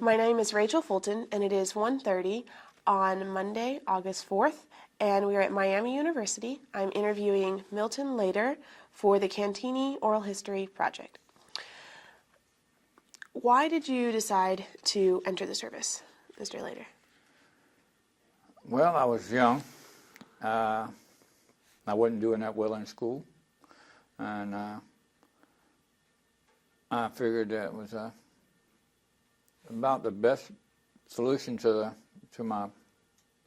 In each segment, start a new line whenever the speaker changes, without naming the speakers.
My name is Rachel Fulton, and it is 1:30 on Monday, August 4th, and we are at Miami University. I'm interviewing Milton L for the Cantigny Oral History Project. Why did you decide to enter the service, Mr. L?
Well, I was young. I wasn't doing that well in school, and I figured that was about the best solution to my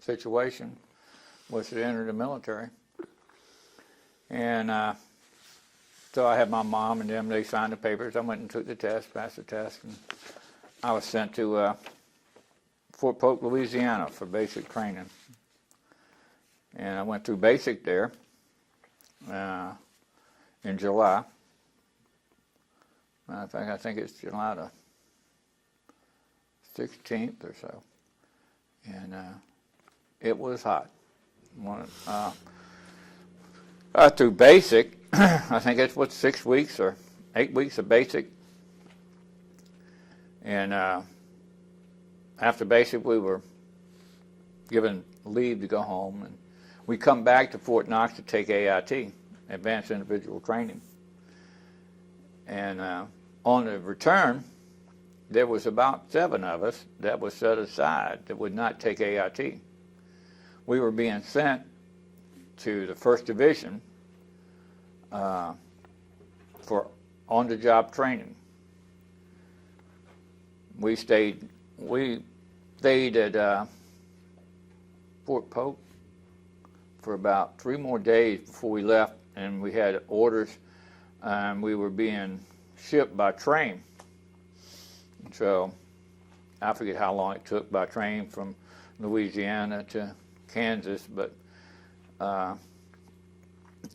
situation was to enter the military. And so I had my mom and them, they signed the papers. I went and took the test, passed the test, and I was sent to Fort Polk, Louisiana for basic training. And I went through basic there in July. Matter of fact, I think it's July the 16th or so. And it was hot. Through basic, I think it's 6 weeks or 8 weeks of basic. And after basic, we were given leave to go home. And we come back to Fort Knox to take AIT, Advanced Individual Training. And on the return, there was about 7 of us that was set aside that would not take AIT. We were being sent to the First Division for on-the-job training. We stayed at Fort Polk for about 3 more days before we left, and we had orders, and we were being shipped by train. So I forget how long it took by train from Louisiana to Kansas, but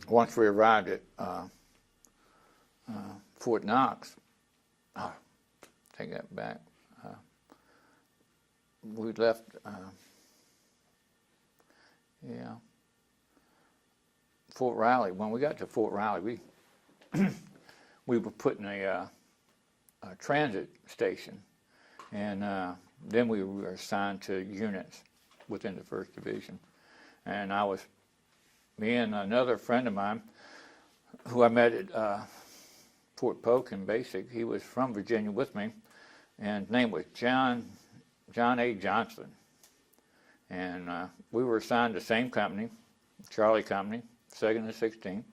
once we arrived at Fort Knox, take that back, we left, Fort Riley. When we got to Fort Riley, we were put in a transit station, and then we were assigned to units within the First Division. And me and another friend of mine who I met at Fort Polk in basic, he was from Virginia with me, and his name was John A. Johnson. And we were assigned the same company, Charlie Company, 2nd and 16th,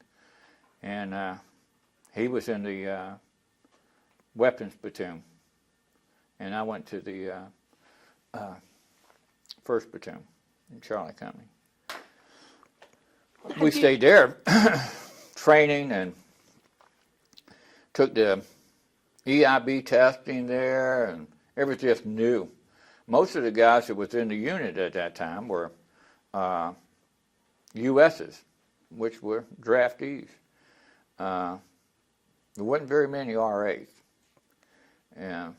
and he was in the weapons platoon, and I went to the 1st platoon in Charlie Company. We stayed there training and took the EIB testing there, and everything just new. Most of the guys that was in the unit at that time were USs, which were draftees. There wasn't very many RAs. And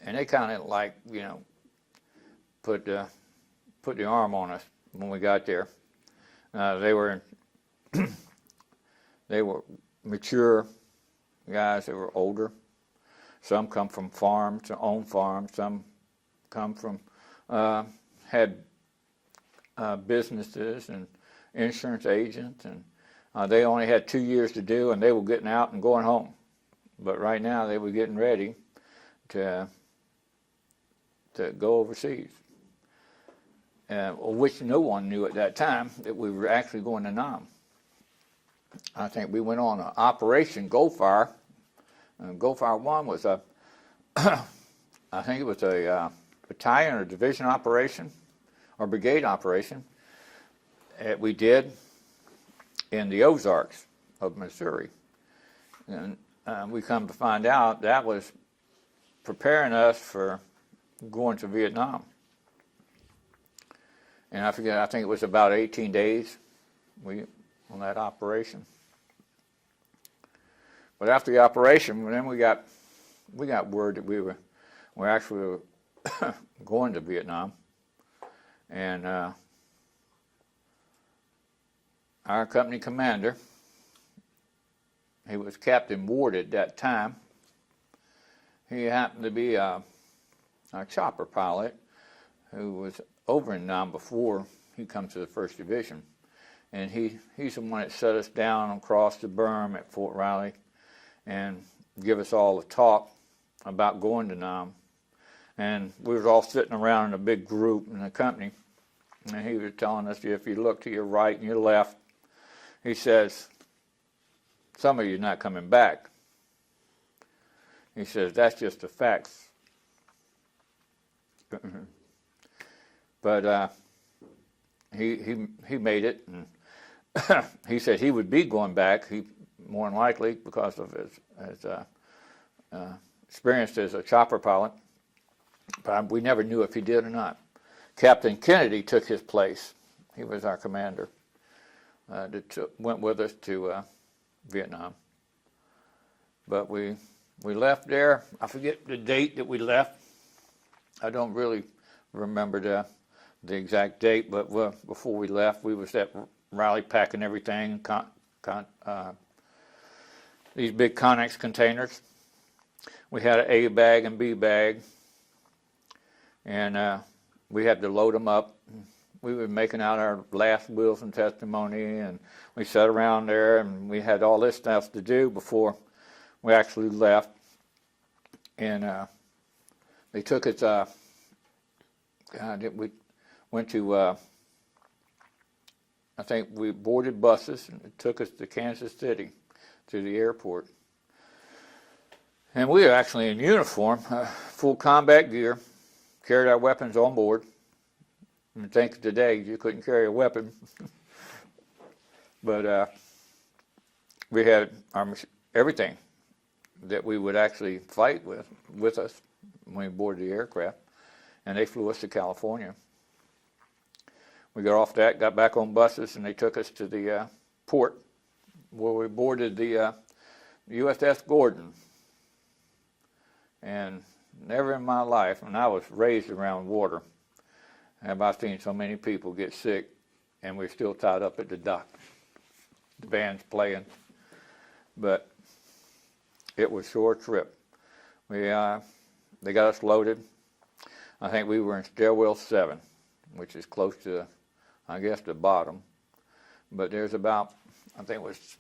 they kind of put the arm on us when we got there. They were mature guys. They were older. Some come from farms, own farms. Some come from had businesses and insurance agents, and they only had 2 years to do, and they were getting out and going home. But right now they were getting ready to go overseas, which no one knew at that time that we were actually going to Nam. I think we went on an Operation Goldfire. Goldfire 1 was I think it was a battalion or division operation or brigade operation that we did in the Ozarks of Missouri. And we come to find out that was preparing us for going to Vietnam. And I think it was about 18 days on that operation. But after the operation, then we got word that we actually going to Vietnam. And our company commander, he was Captain Ward at that time. He happened to be chopper pilot who was over in Nam before he comes to the First Division. And he's the one that set us down across the berm at Fort Riley and give us all the talk about going to Nam. And we was all sitting around in a big group in the company, and he was telling us, if you look to your right and your left, he says, some of you are not coming back. He says, that's just the facts. But he made it, and he said he would be going back, more than likely, because of his experience as a chopper pilot. But we never knew if he did or not. Captain Kennedy took his place. He was our commander. Went with us to Vietnam. But we left there. I forget the date that we left. I don't really remember the exact date, but before we left, we was at Raleigh packing everything, these big Connex containers. We had an A bag and B bag, and we had to load them up. We were making out our last wills and testimony, and we sat around there, and we had all this stuff to do before we actually left. And they took us, we went to, I think we boarded buses, and it took us to Kansas City, to the airport. And we were actually in uniform, full combat gear, carried our weapons on board. And think today you couldn't carry a weapon. But we had everything that we would actually fight with us when we boarded the aircraft. And they flew us to California. We got off that, got back on buses, and they took us to the port where we boarded the USS Gordon. And never in my life, and I was raised around water, have I seen so many people get sick, and we're still tied up at the dock. The band's playing, but it was a short trip. They got us loaded. I think we were in stairwell 7, which is close to, I guess, the bottom. But there's about, I think it was,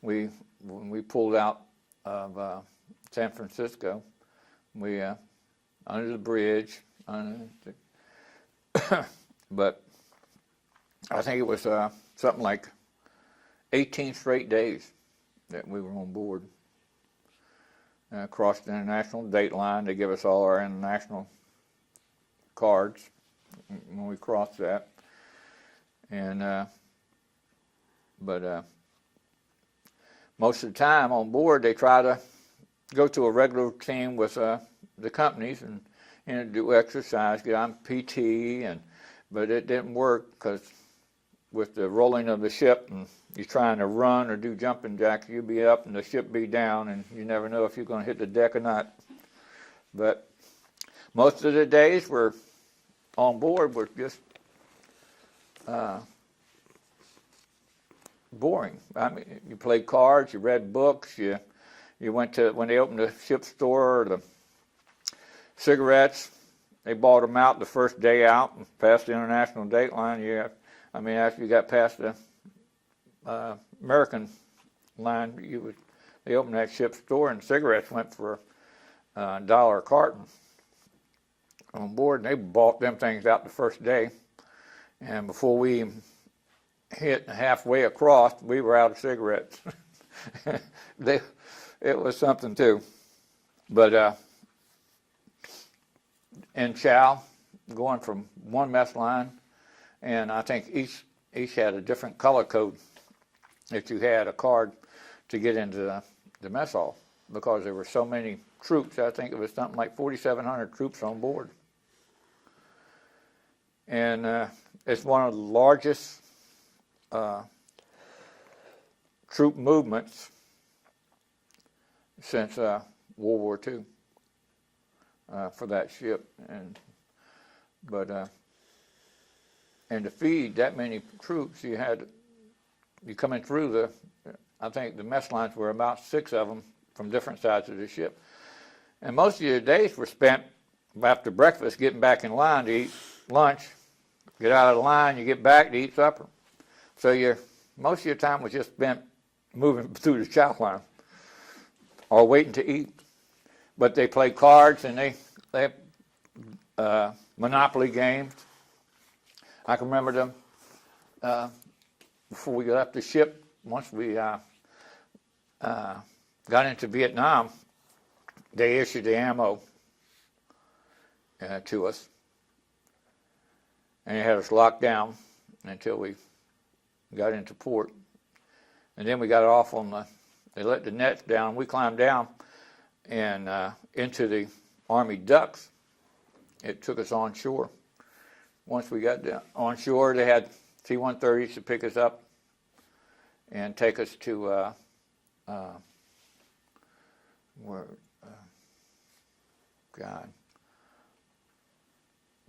when we pulled out of San Francisco, we under the bridge, but I think it was something like 18 straight days that we were on board. Crossed the international date line. They give us all our international cards when we crossed that. And but most of the time on board, they try to go to a regular team with the companies and do exercise, get on PT, but it didn't work because with the rolling of the ship and you're trying to run or do jumping jacks, you'd be up and the ship be down, and you never know if you're going to hit the deck or not. But most of the days we're on board were just boring. I mean, you played cards, you read books, you went to, when they opened the ship store, the cigarettes, they bought them out the first day out and past the international date line. After you got past the American line, they opened that ship store and cigarettes went for $1 a carton on board, and they bought them things out the first day. And before we hit halfway across, we were out of cigarettes. It was something too. But in chow, going from one mess line, and I think each had a different color code that you had a card to get into the mess hall, because there were so many troops. I think it was something like 4,700 troops on board. And it's one of the largest troop movements since World War II for that ship. And to feed that many troops, you coming through I think the mess lines were about 6 of them from different sides of the ship. And most of your days were spent after breakfast, getting back in line to eat lunch, get out of the line, you get back to eat supper. So most of your time was just spent moving through the chow line or waiting to eat. But they played cards and they Monopoly games. I can remember them before we left the ship. Once we got into Vietnam, they issued the ammo to us, and they had us locked down until we got into port. And then we got off they let the nets down. We climbed down and into the Army ducks. It took us on shore. Once we got down on shore, they had C-130s to pick us up and take us to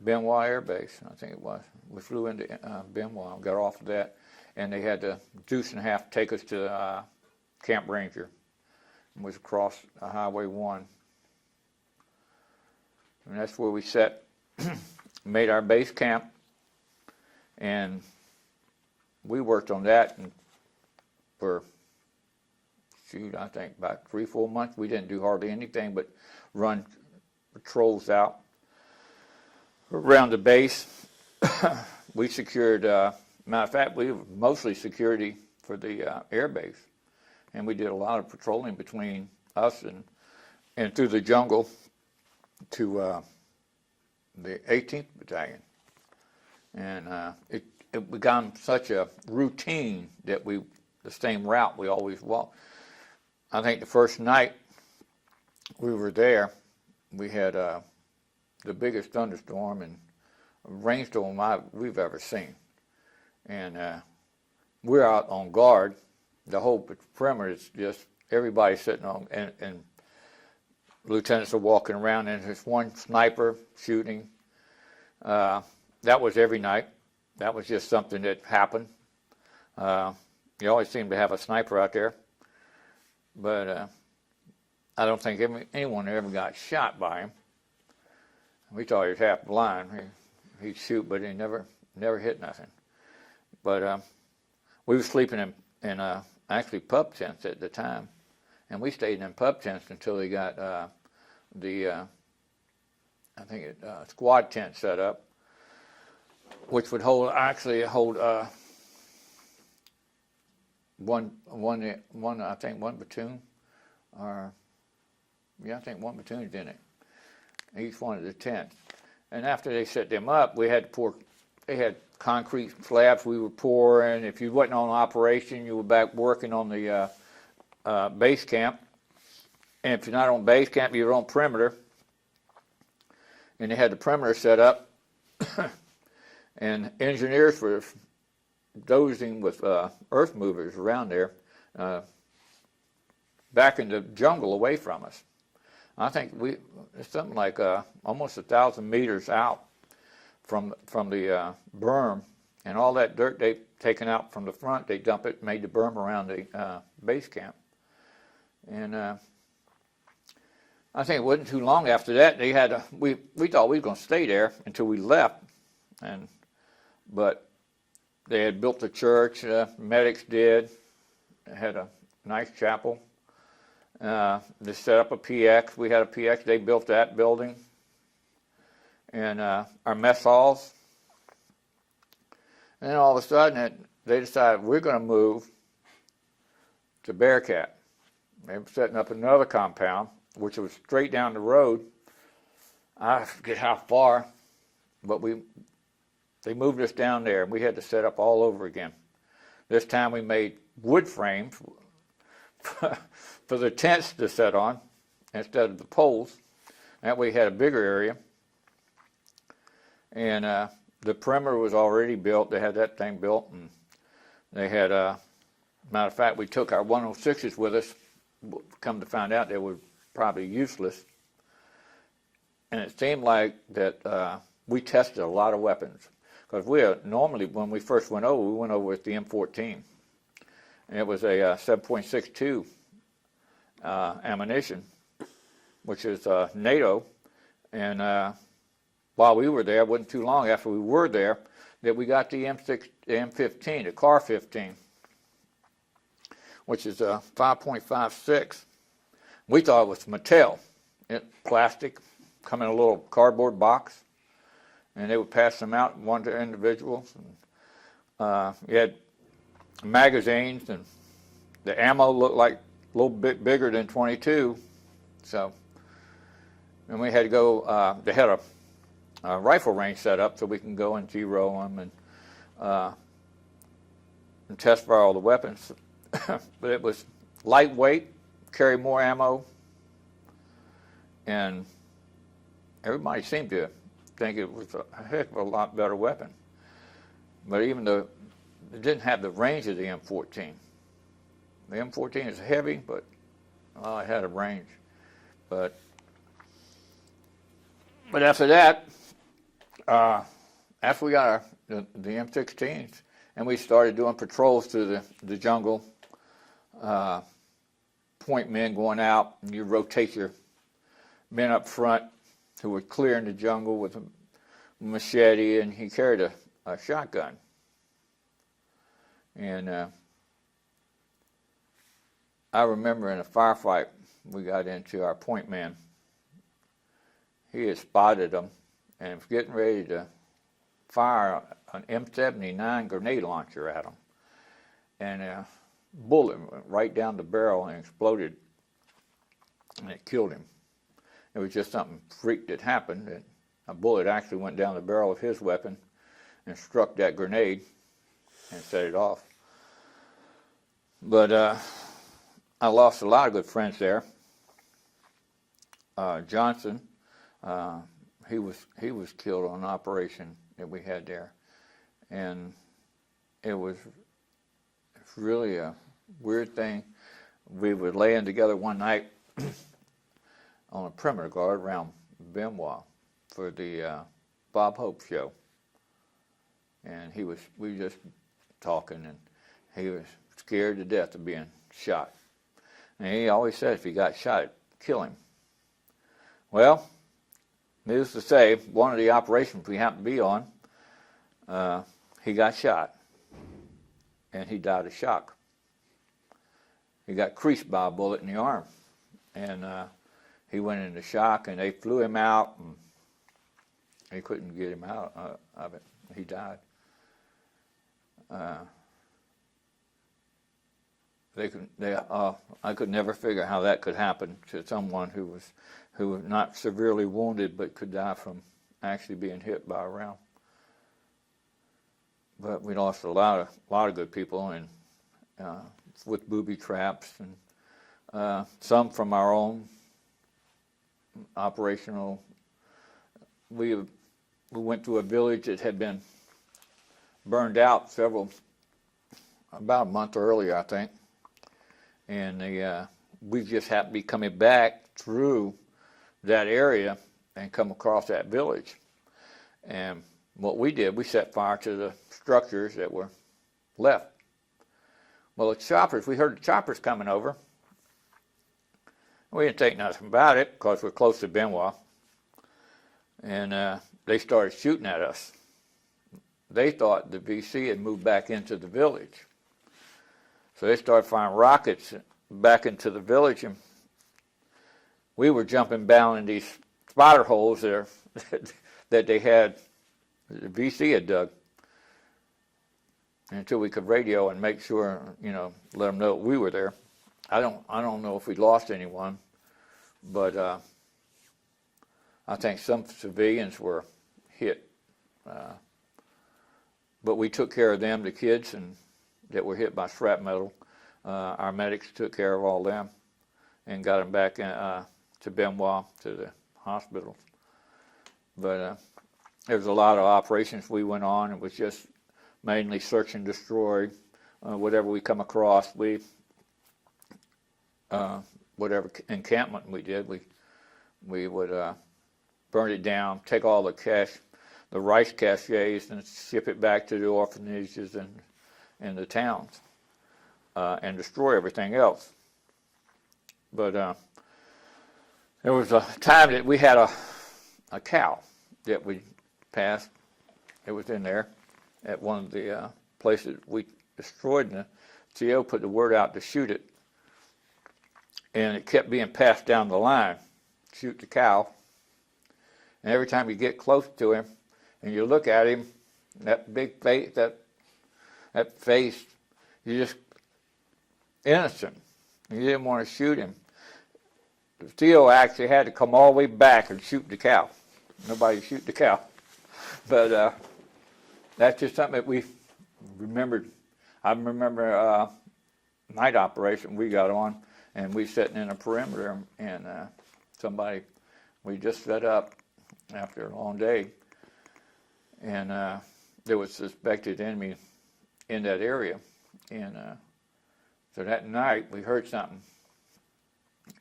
Benoit Air Base, I think it was. We flew into Benoit and got off of that, and they had to deuce and a half take us to Camp Ranger. It was across Highway 1. And that's where we made our base camp, and we worked on that for, I think about 3-4 months. We didn't do hardly anything but run patrols out around the base. We secured, matter of fact, we were mostly security for the air base, and we did a lot of patrolling between us and through the jungle to the 18th Battalion. And it became such a routine that the same route we always walked. I think the first night we were there, we had the biggest thunderstorm and rainstorm we've ever seen. And we're out on guard. The whole perimeter is just everybody sitting on, and lieutenants are walking around, and there's one sniper shooting. That was every night. That was just something that happened. You always seem to have a sniper out there. But I don't think anyone ever got shot by him. We thought he was half blind. He'd shoot, but he never hit nothing. But we were sleeping in actually pub tents at the time, and we stayed in pub tents until they got squad tent set up, which would hold one platoon, I think one platoon's in it, each one of the tents. And after they set them up, we had to pour. They had concrete slabs we were pouring. If you wasn't on operation, you were back working on the base camp. And if you're not on base camp, you're on perimeter. And they had the perimeter set up, and engineers were dozing with earth movers around there, back in the jungle away from us. I think it's something like almost 1,000 meters out from the berm, and all that dirt they've taken out from the front, they dump it, made the berm around the base camp. And I think it wasn't too long after that they had we thought we were going to stay there until we left, but they had built the church. Medics did. They had a nice chapel. They set up a PX. We had a PX. They built that building. And our mess halls. And then all of a sudden, they decided we're going to move to Bearcat. They were setting up another compound, which was straight down the road. I forget how far, but they moved us down there, and we had to set up all over again. This time we made wood frames for the tents to set on instead of the poles. That way we had a bigger area. And the perimeter was already built. They had that thing built, and they had, matter of fact, we took our 106s with us. Come to find out, they were probably useless. And it seemed like that we tested a lot of weapons. Because normally, when we first went over, we went over with the M14. And it was a 7.62 ammunition, which is NATO. And while we were there, it wasn't too long after we were there, that we got the M15, the Car 15, which is a 5.56. We thought it was Mattel. Plastic, come in a little cardboard box, and they would pass them out one to individuals. And, you had magazines, and the ammo looked like a little bit bigger than 22. So, and we had to go, they had a rifle range set up so we can go and zero them and test fire all the weapons. But it was lightweight, carry more ammo, and everybody seemed to think it was a heck of a lot better weapon. But even though it didn't have the range of the M14. The M14 is heavy, but it had a range. But after that, after we got the M16s, and we started doing patrols through the jungle, point men going out, and you rotate your men up front who were clearing the jungle with a machete, and he carried a shotgun. And I remember in a firefight we got into, our point man, he had spotted them and was getting ready to fire an M79 grenade launcher at him. And a bullet went right down the barrel and exploded, and it killed him. It was just something freak that happened. That a bullet actually went down the barrel of his weapon and struck that grenade and set it off. But I lost a lot of good friends there. Johnson, he was killed on an operation that we had there, and it was really a weird thing. We were laying together one night on a perimeter guard around Benoit for the Bob Hope show, and we were just talking, and he was scared to death of being shot. And he always said if he got shot, kill him. Well, needless to say, one of the operations we happened to be on, he got shot, and he died of shock. He got creased by a bullet in the arm, and he went into shock, and they flew him out, and they couldn't get him out of it. He died. I could never figure how that could happen to someone who was not severely wounded but could die from actually being hit by a round. But we lost a lot of good people, and with booby traps, and some from our own operational. We went to a village that had been burned out about a month earlier, I think. And we just happened to be coming back through that area and come across that village. And what we did, we set fire to the structures that were left. Well, we heard the choppers coming over. We didn't think nothing about it because we're close to Benoit. And they started shooting at us. They thought the VC had moved back into the village. So they started firing rockets back into the village, and we were jumping down in these spider holes there that they had, the VC had dug, until we could radio and make sure, let them know we were there. I don't know if we lost anyone, but I think some civilians were hit. But we took care of them, the kids, and that were hit by shrapnel. Our medics took care of all them and got them back to Benoit, to the hospital. But there was a lot of operations we went on. It was just mainly search and destroy. Whatever we come across, whatever encampment we did, we would burn it down, take all the the rice caches, and ship it back to the orphanages and the towns, and destroy everything else. But there was a time that we had a cow that we passed. It was in there at one of the places we destroyed, and the CO put the word out to shoot it, and it kept being passed down the line, shoot the cow. And every time you get close to him and you look at him, that big face, that face, you just innocent. You didn't want to shoot him. The CO actually had to come all the way back and shoot the cow. Nobody shoot the cow. But that's just something that we remembered. I remember night operation we got on, and we sitting in a perimeter, and we just set up after a long day, and there was suspected enemy in that area, and so that night we heard something,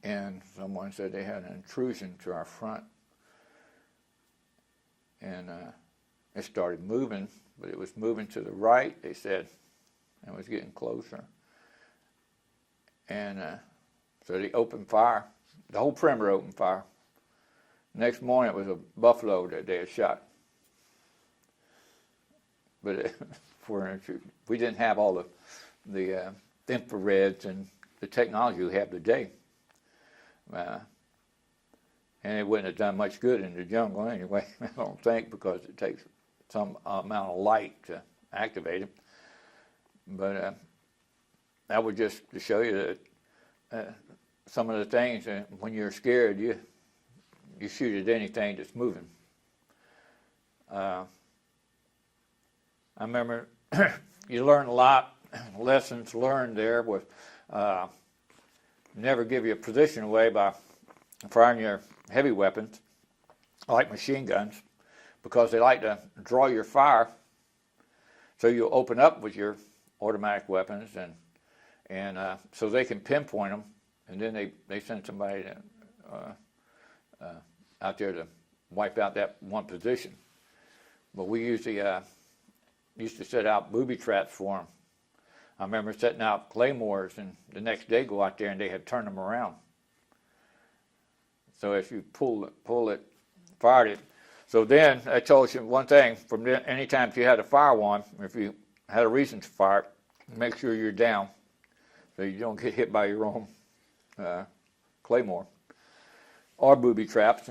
and someone said they had an intrusion to our front, and it started moving, but it was moving to the right, they said, and was getting closer, and so they opened fire. The whole perimeter opened fire. Next morning, it was a buffalo that they had shot. But we didn't have all the infrareds and the technology we have today. And it wouldn't have done much good in the jungle anyway, I don't think, because it takes some amount of light to activate it. But that was just to show you that some of the things, when you're scared, you shoot at anything that's moving. I remember you learn a lot. Lessons learned there was never give your position away by firing your heavy weapons, like machine guns, because they like to draw your fire. So you open up with your automatic weapons, and so they can pinpoint them, and then they send somebody out there to wipe out that one position. But we usually used to set out booby traps for them. I remember setting out claymores, and the next day go out there and they had turned them around. So if you pull it, fired it. So then I told you one thing: from then, any time you had to fire one, if you had a reason to fire it, make sure you're down, so you don't get hit by your own claymore or booby traps.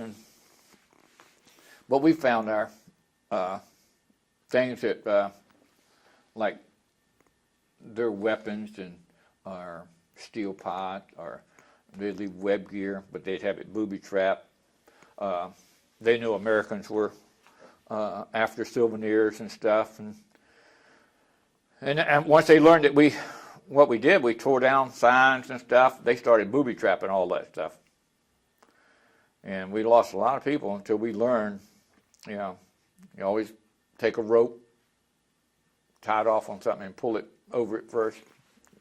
But we found our things that like their weapons and our steel pot, or they'd leave web gear, but they'd have it booby trap. They knew Americans were after souvenirs and stuff, and once they learned that we tore down signs and stuff, they started booby trapping all that stuff. And we lost a lot of people until we learned, you always take a rope, tie it off on something, and pull it over it first,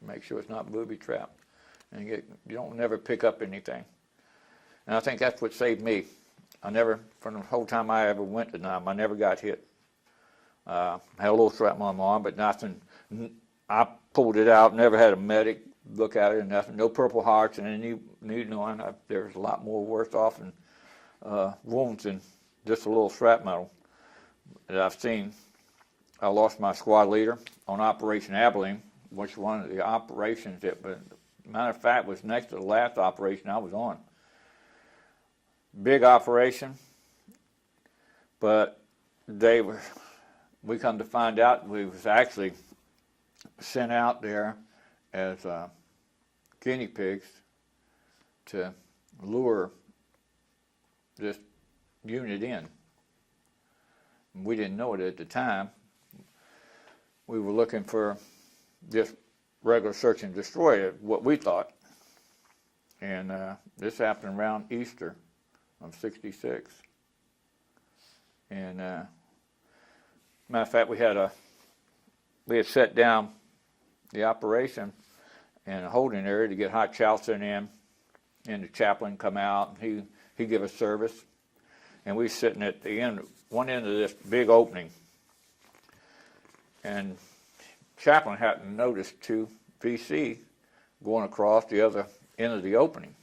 make sure it's not booby trapped, and you don't never pick up anything. And I think that's what saved me. I never, from the whole time I ever went to NAM, I never got hit. I had a little shrapnel on my arm, but nothing. I pulled it out, never had a medic look at it, and nothing. No Purple Hearts, and any knowing there's a lot more worse off in wounds than just a little shrapnel that I've seen. I lost my squad leader on Operation Abilene, which one of the operations that, but matter of fact, was next to the last operation I was on. Big operation, but we come to find out we was actually sent out there as guinea pigs to lure this unit in. We didn't know it at the time. We were looking for just regular search and destroy, what we thought. And this happened around Easter of '66. And matter of fact, we had set down the operation in a holding area to get hot chow sent in, and the chaplain come out, and he give us service. And we sitting at the end, one end of this big opening. And chaplain hadn't noticed two VC going across the other end of the opening.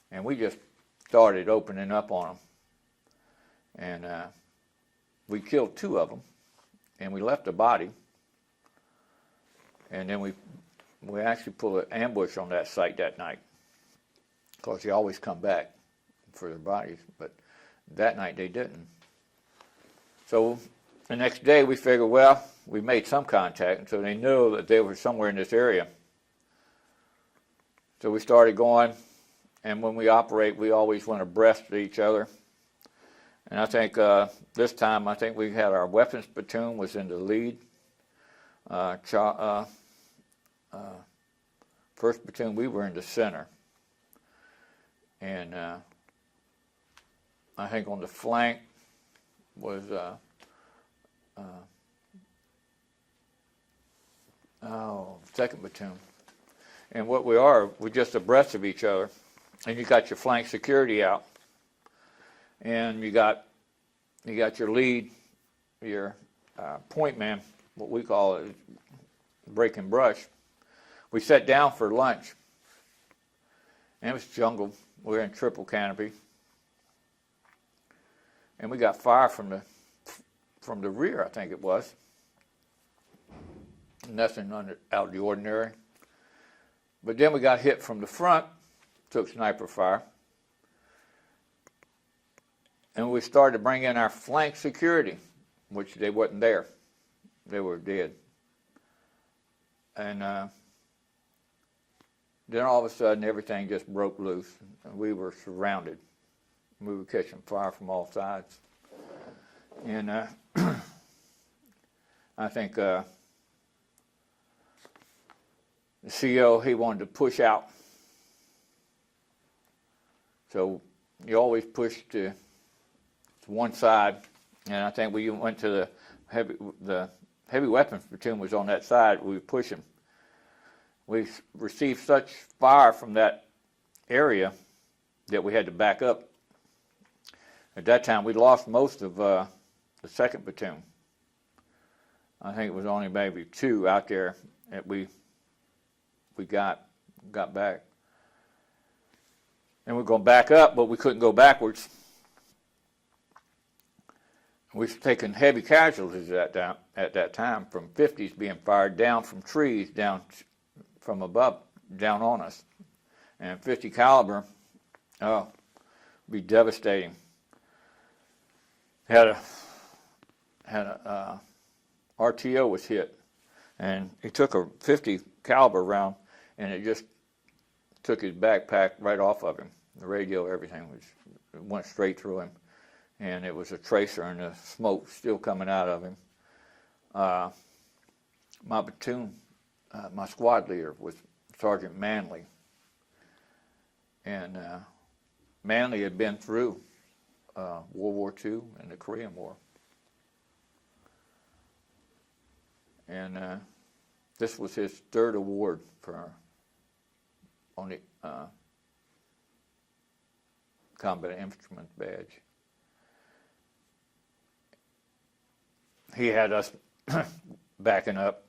And we just started opening up on them. And we killed 2 of them, and we left the body. And then we actually pulled an ambush on that site that night, because they always come back for their bodies, but that night they didn't. So the next day we figured, well, we made some contact, and so they knew that they were somewhere in this area. So we started going, and when we operate, we always went abreast of each other. And I think this time, I think we had our weapons platoon was in the lead. First platoon, we were in the center. And I think on the flank was second platoon. And what we're just abreast of each other. And you got your flank security out. And you got your lead, your point man, what we call it, breaking brush. We sat down for lunch. And it was jungle. We were in triple canopy. And we got fire from the rear, I think it was. Nothing out of the ordinary. But then we got hit from the front, took sniper fire. And we started to bring in our flank security, which they wasn't there. They were dead. And then all of a sudden, everything just broke loose. And we were surrounded. We were catching fire from all sides. And I think the CO, he wanted to push out. So you always push to one side. And I think we went to the heavy weapons platoon was on that side. We were pushing. We received such fire from that area that we had to back up. At that time, we lost most of the second platoon. I think it was only maybe 2 out there that we got back. And we're going to back up, but we couldn't go backwards. We've taken heavy casualties at that time, from 50s being fired down from trees, down from above, down on us. And 50 caliber, be devastating. Had a RTO was hit, and he took a 50 caliber round, and it just took his backpack right off of him. The radio, everything went straight through him, and it was a tracer, and the smoke still coming out of him. My platoon, my squad leader was Sergeant Manley, and Manley had been through World War II and the Korean War. And this was his 3rd award on the Combat Instrument Badge. He had us backing up,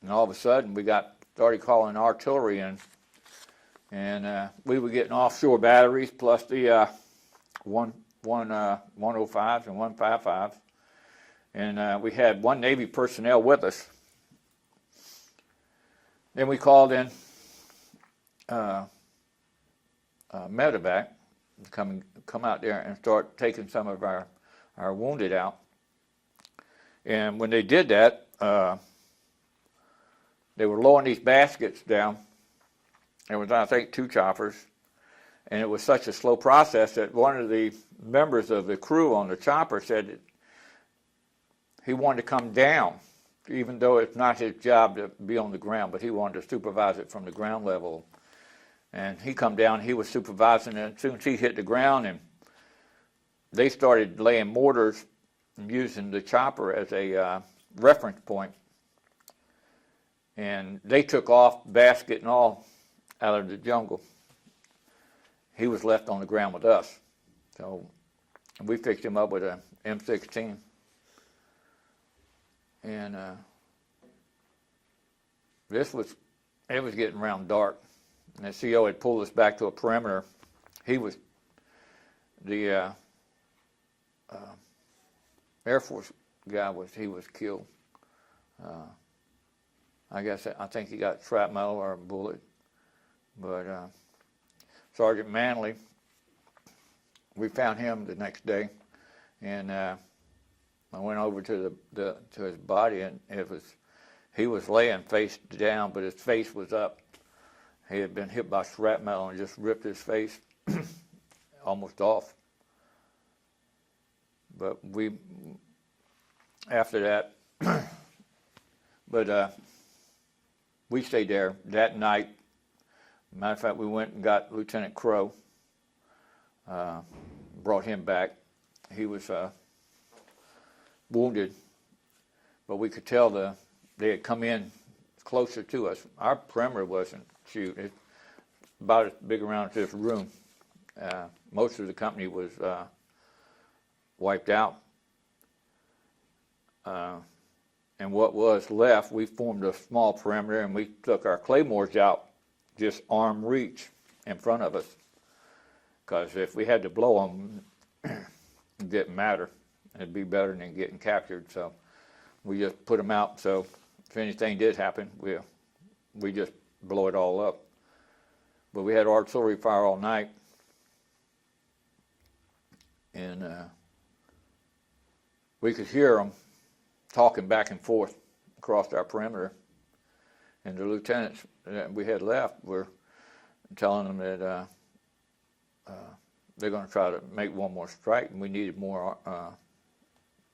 and all of a sudden we started calling artillery in, and we were getting offshore batteries plus the 105s and 155s, and we had 1 Navy personnel with us. Then we called in medevac to come out there and start taking some of our wounded out. And when they did that, they were lowering these baskets down. There was, I think, 2 choppers. And it was such a slow process that one of the members of the crew on the chopper said that he wanted to come down, even though it's not his job to be on the ground, but he wanted to supervise it from the ground level. And he come down, he was supervising it. As soon as he hit the ground, and they started laying mortars and using the chopper as a reference point. And they took off, basket and all, out of the jungle. He was left on the ground with us. So we fixed him up with an M16. And it was getting around dark. And the CO had pulled us back to a perimeter. He was, the Air Force guy was killed. I think he got shrapnel or a bullet. But Sergeant Manley, we found him the next day, and I went over to to his body, and he was laying face down, but his face was up. He had been hit by shrapnel and just ripped his face almost off. But after that, we stayed there that night. Matter of fact, we went and got Lieutenant Crow, brought him back. He was wounded, but we could tell they had come in closer to us. Our perimeter wasn't huge. It's about as big around as this room. Most of the company was wiped out. And what was left, we formed a small perimeter, and we took our claymores out just arm reach in front of us. Because if we had to blow them, it didn't matter. It'd be better than getting captured. So we just put them out. So if anything did happen, we just blow it all up. But we had artillery fire all night. And we could hear them talking back and forth across our perimeter. And the lieutenants that we had left were telling them that they're going to try to make one more strike, and we needed more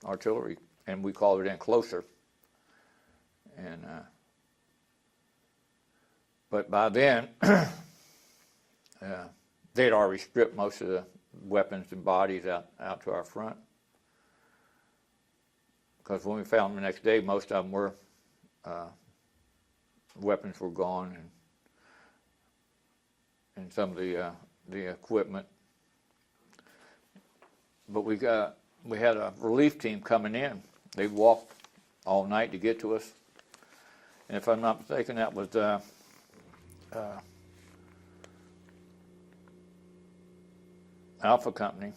artillery, and we called it in closer. And but by then, they'd already stripped most of the weapons and bodies out to our front. Because when we found them the next day, most of them were weapons were gone, and some of the equipment. But we had a relief team coming in. They walked all night to get to us, and if I'm not mistaken, that was Alpha Company,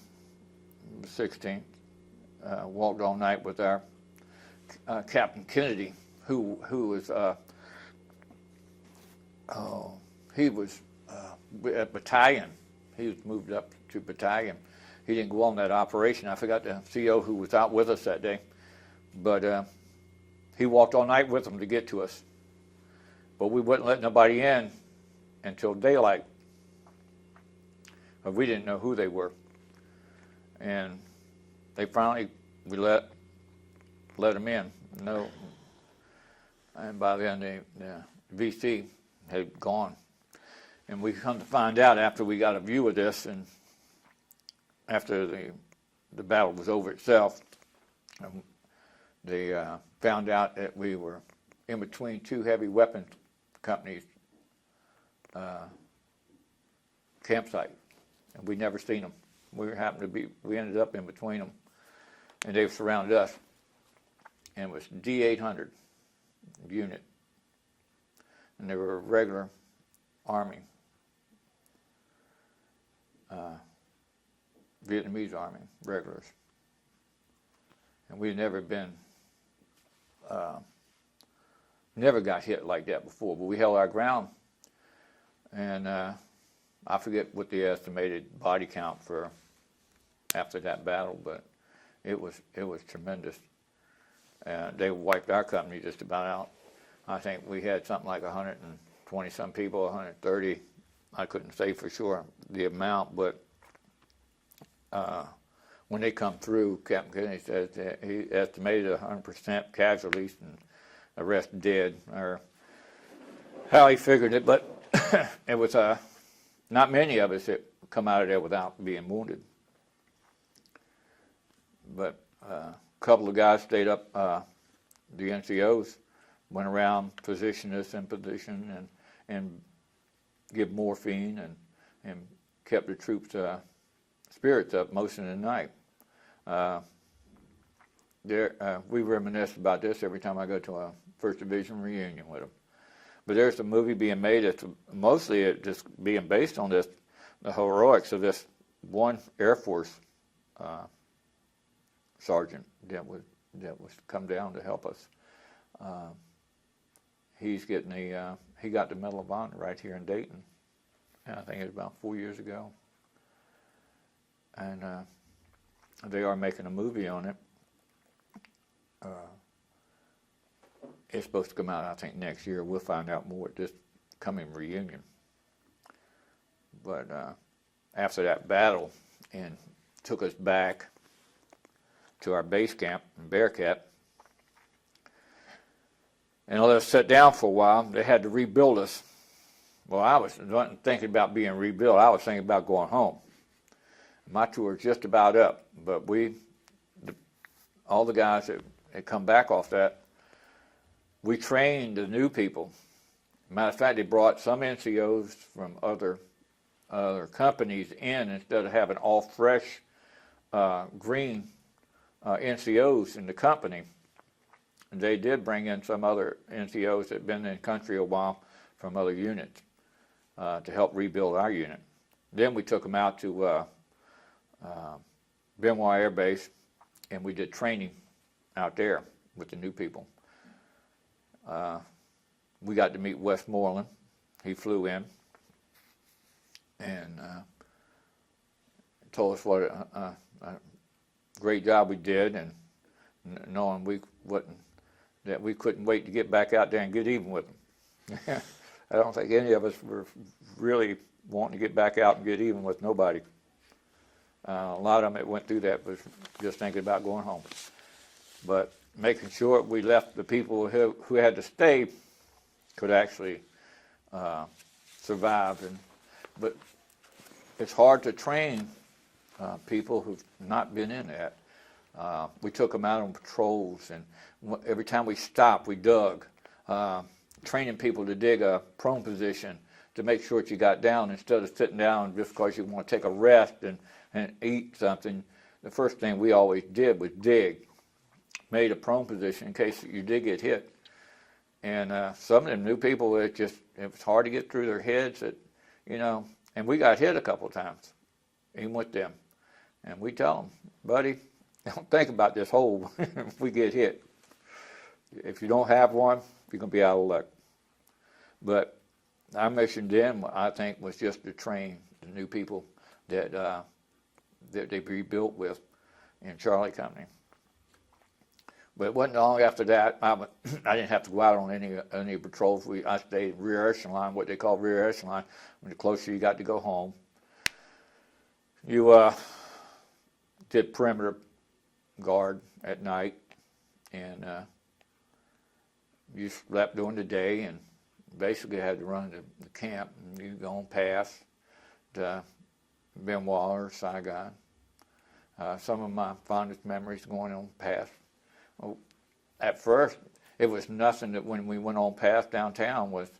the 16th. Walked all night with our Captain Kennedy, who was he was at battalion. He was moved up to battalion. He didn't go on that operation. I forgot the CO who was out with us that day, but he walked all night with them to get to us. But we wouldn't let nobody in until daylight. But we didn't know who they were, and we let them in. No, and by then the VC had gone, and we come to find out after we got a view of this, and after the battle was over itself, they found out that we were in between two heavy weapons companies' campsite, and we'd never seen them. We ended up in between them, and they surrounded us, and it was D-800 unit, and they were a regular Army, Vietnamese Army, regulars. And we'd never got hit like that before, but we held our ground, and I forget what the estimated body count for after that battle, but it was tremendous. They wiped our company just about out. I think we had something like 120 some people, 130. I couldn't say for sure the amount, but when they come through, Captain Kennedy says that he estimated 100% casualties and the rest dead, or how he figured it, but it was not many of us that come out of there without being wounded. But a couple of guys stayed up, the NCOs went around, positioned us in position and give morphine and kept the troops' spirits up most of the night. We reminisce about this every time I go to a First Division reunion with them. But there's a movie being made that's mostly just being based on this, the heroics of this one Air Force sergeant that was come down to help us. He's getting he got the Medal of Honor right here in Dayton, and I think it was about 4 years ago. And they are making a movie on it. It's supposed to come out, I think, next year. We'll find out more at this coming reunion. But after that battle, and took us back to our base camp in Bearcat, and let us sit down for a while. They had to rebuild us. Well, I wasn't thinking about being rebuilt. I was thinking about going home. My tour was just about up, but all the guys that had come back off that, we trained the new people. Matter of fact, they brought some NCOs from other companies in instead of having all fresh green NCOs in the company. And they did bring in some other NCOs that had been in the country a while from other units to help rebuild our unit. Then we took them out to Benoit Air Base, and we did training out there with the new people. We got to meet Westmoreland. He flew in and told us what a great job we did, and knowing that we couldn't wait to get back out there and get even with them. I don't think any of us were really wanting to get back out and get even with nobody. A lot of them that went through that was just thinking about going home. But making sure we left the people who had to stay could actually survive. But it's hard to train people who've not been in that. We took them out on patrols, and every time we stopped, we dug, training people to dig a prone position to make sure that you got down instead of sitting down just because you want to take a rest and eat something. The first thing we always did was dig, made a prone position in case you did get hit. And some of them new people, it was hard to get through their heads that, and we got hit a couple of times, even with them. And we tell them, buddy, don't think about this hole if we get hit. If you don't have one, you're going to be out of luck. But our mission then, I think, was just to train the new people that they rebuilt with in Charlie Company. But it wasn't long after that, I didn't have to go out on any patrols. I stayed rear echelon, what they call rear echelon. When the closer you got to go home, you did perimeter guard at night, and you slept during the day, and basically had to run the camp. And you go on past to Benoit or Saigon. Some of my fondest memories going on past. Well, at first, it was nothing that when we went on past downtown was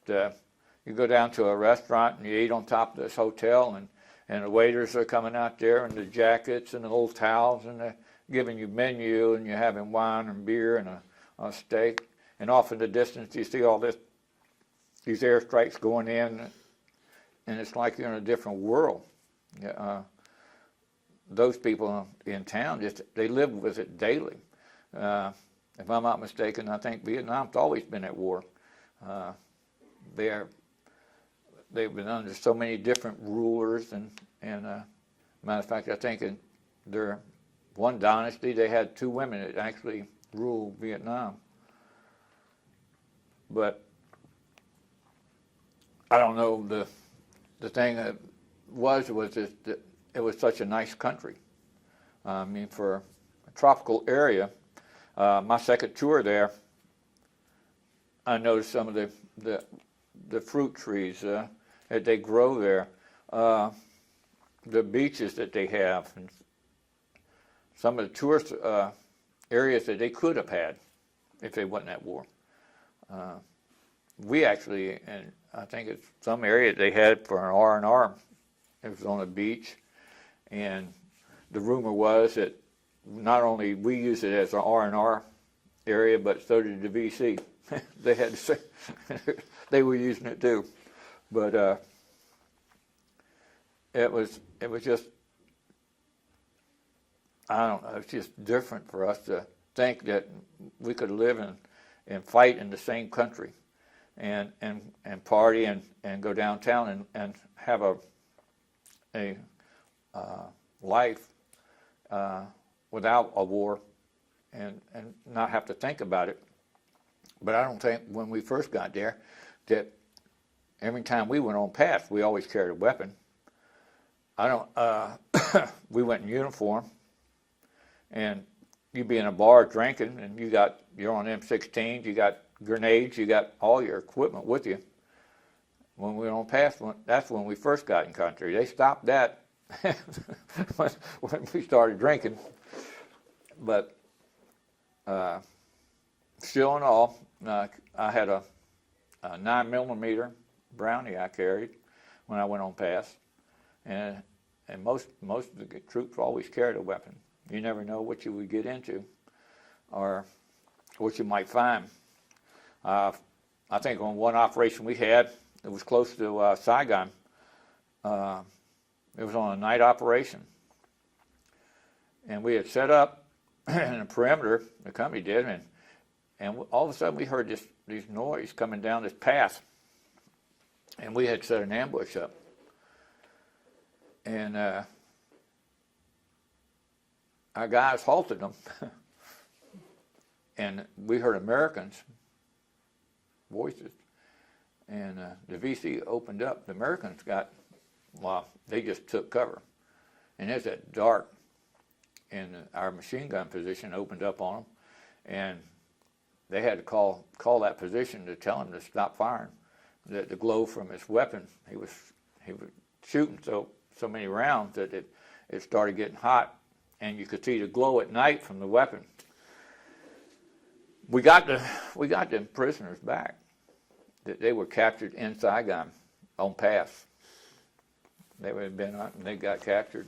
you go down to a restaurant and you eat on top of this hotel, and the waiters are coming out there in the jackets and the little towels, and they're giving you menu, and you're having wine and beer and a steak. And off in the distance, you see all these airstrikes going in, and it's like you're in a different world. Those people in town, they live with it daily. If I'm not mistaken, I think Vietnam's always been at war. They've been under so many different rulers, and matter of fact, I think in their one dynasty, they had 2 women that actually ruled Vietnam. But I don't know, the thing that was just that it was such a nice country. I mean, for a tropical area, my second tour there, I noticed some of the fruit trees that they grow there, the beaches that they have, and some of the tourist areas that they could have had if they wasn't at war. We actually, and I think it's some area they had for an R&R. It was on a beach, and the rumor was that not only we used it as an R&R area, but so did the VC. They had to say they were using it too, but it was just I don't know, it's just different for us to think that we could live and fight in the same country and party and go downtown and have a life without a war and not have to think about it. But I don't think when we first got there that every time we went on pass, we always carried a weapon. I don't, we went in uniform, and you'd be in a bar drinking, and you're on M16s, you got grenades, you got all your equipment with you. When we were on pass, that's when we first got in country. They stopped that when we started drinking. But still in all, I had a 9mm Brownie I carried when I went on pass, and most of the troops always carried a weapon. You never know what you would get into, or what you might find. I think on one operation we had, it was close to Saigon. It was on a night operation, and we had set up in a perimeter. The company did, and all of a sudden we heard this noise coming down this path, and we had set an ambush up. And our guys halted them, and we heard Americans' voices. And the VC opened up. The Americans they just took cover. And it was at dark, and our machine gun position opened up on them, and they had to call that position to tell him to stop firing. The glow from his weapon, he was shooting so many rounds that it started getting hot, and you could see the glow at night from the weapon. We got them prisoners back. They were captured in Saigon on pass. They got captured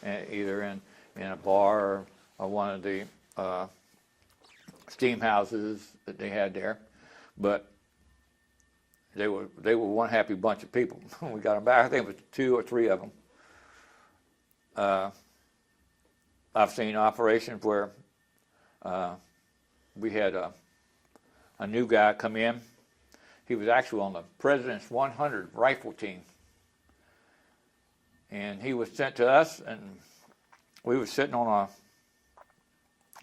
either in a bar or one of the steam houses that they had there, but they were one happy bunch of people. We got them back. I think it was 2 or 3 of them. I've seen operations where we had a new guy come in. He was actually on the President's 100 rifle team, and he was sent to us, and we were sitting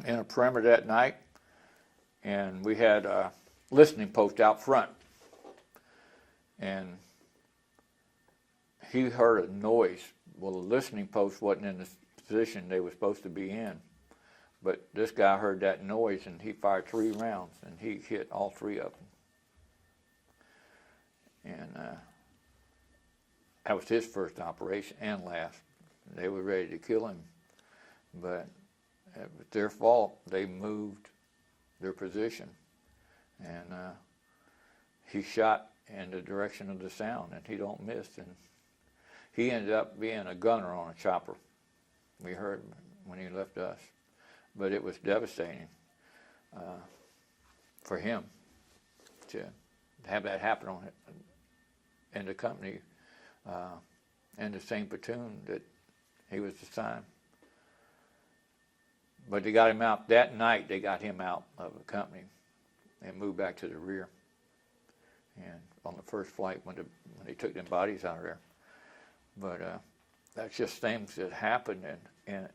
in a perimeter that night, and we had a listening post out front, and he heard a noise. Well, the listening post wasn't in the position they were supposed to be in, but this guy heard that noise, and he fired 3 rounds, and he hit all 3 of them. And that was his first operation and last. They were ready to kill him, but it was their fault. They moved their position, and he shot in the direction of the sound, and he don't miss. And he ended up being a gunner on a chopper. We heard when he left us, but it was devastating for him to have that happen in the company, in the same platoon that he was assigned. But they got him out that night. They got him out of the company and moved back to the rear. And on the first flight, when they took them bodies out of there. But that's just things that happen in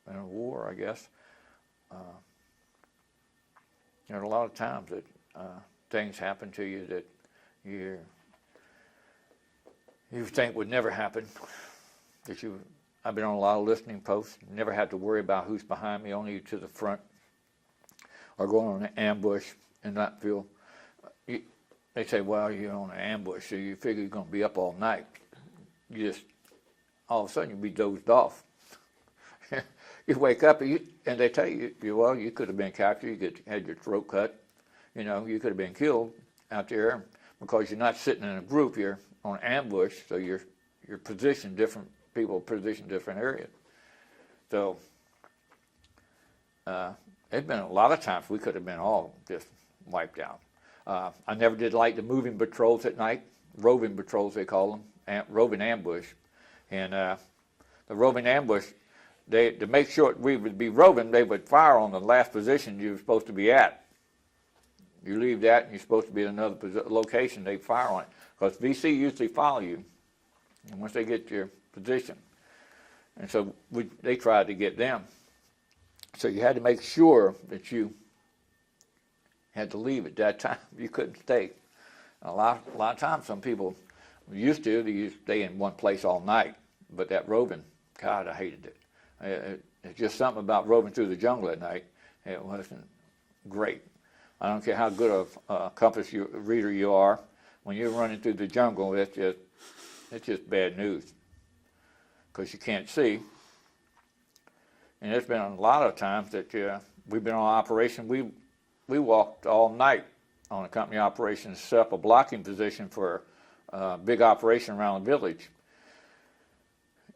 a war, I guess. There are a lot of times that things happen to you that you think would never happen. I've been on a lot of listening posts, never had to worry about who's behind me, only to the front, or going on an ambush and not feel. They say, well, you're on an ambush, so you figure you're going to be up all night. You just, all of a sudden, you'll be dozed off. You wake up, and they tell you, well, you could have been captured, you had your throat cut, you could have been killed out there because you're not sitting in a group, you're on ambush, so you're positioned different, people positioned different areas. So there's been a lot of times we could have been all just wiped out. I never did like the moving patrols at night, roving patrols they call them, roving ambush. And the roving ambush, to make sure we would be roving, they would fire on the last position you were supposed to be at. You leave that and you're supposed to be at another location, they fire on it. Because VC usually follow you once they get your position. And so they tried to get them. So you had to make sure that you had to leave at that time. You couldn't stay. A lot of times some people used to stay in one place all night. But that roving, God, I hated it. It's just something about roving through the jungle at night. It wasn't great. I don't care how good of a compass reader you are. When you're running through the jungle, it's just bad news because you can't see. And there's been a lot of times that we've been on operation. We walked all night on a company operation to set up a blocking position for a big operation around the village.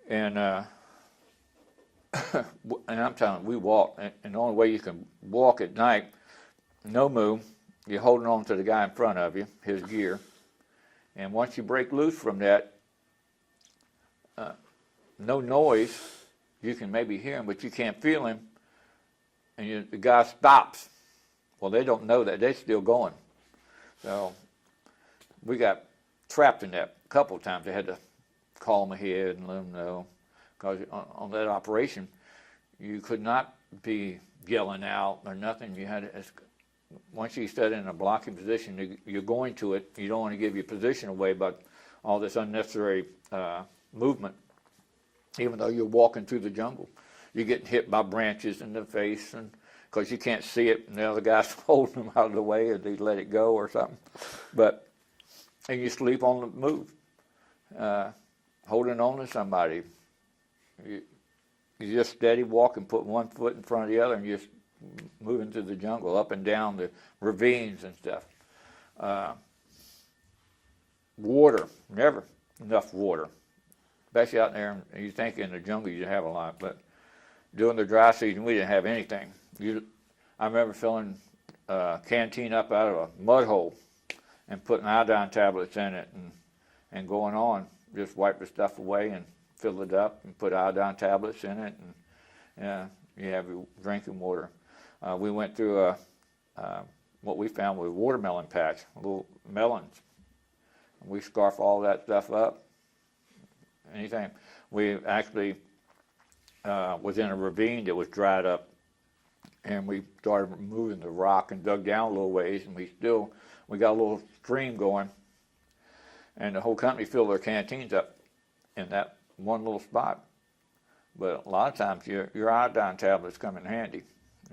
And and I'm telling you, we walked. And the only way you can walk at night, no move, you're holding on to the guy in front of you, his gear. And once you break loose from that, no noise, you can maybe hear him, but you can't feel him. And the guy stops. Well, they don't know that. They're still going. So we got trapped in that a couple of times. They had to call them ahead and let them know. Because on that operation, you could not be yelling out or nothing. You had to, once you set in a blocking position, you're going to it. You don't want to give your position away by all this unnecessary movement, even though you're walking through the jungle. You're getting hit by branches in the face, and because you can't see it, and the other guy's holding them out of the way, or they let it go or something. And you sleep on the move, holding on to somebody. You just steady walking, put one foot in front of the other, and you're just moving through the jungle, up and down the ravines and stuff. Water, never enough water. Especially out there, you think in the jungle you have a lot, but during the dry season we didn't have anything. I remember filling a canteen up out of a mud hole and putting iodine tablets in it and going on, just wipe the stuff away and fill it up and put iodine tablets in it, and you have your drinking water. We went through what we found was a watermelon patch, little melons. We scarfed all that stuff up. Anything. We actually was in a ravine that was dried up, and we started moving the rock and dug down a little ways, and we got a little stream going, and the whole company filled their canteens up in that one little spot. But a lot of times your iodine tablets come in handy.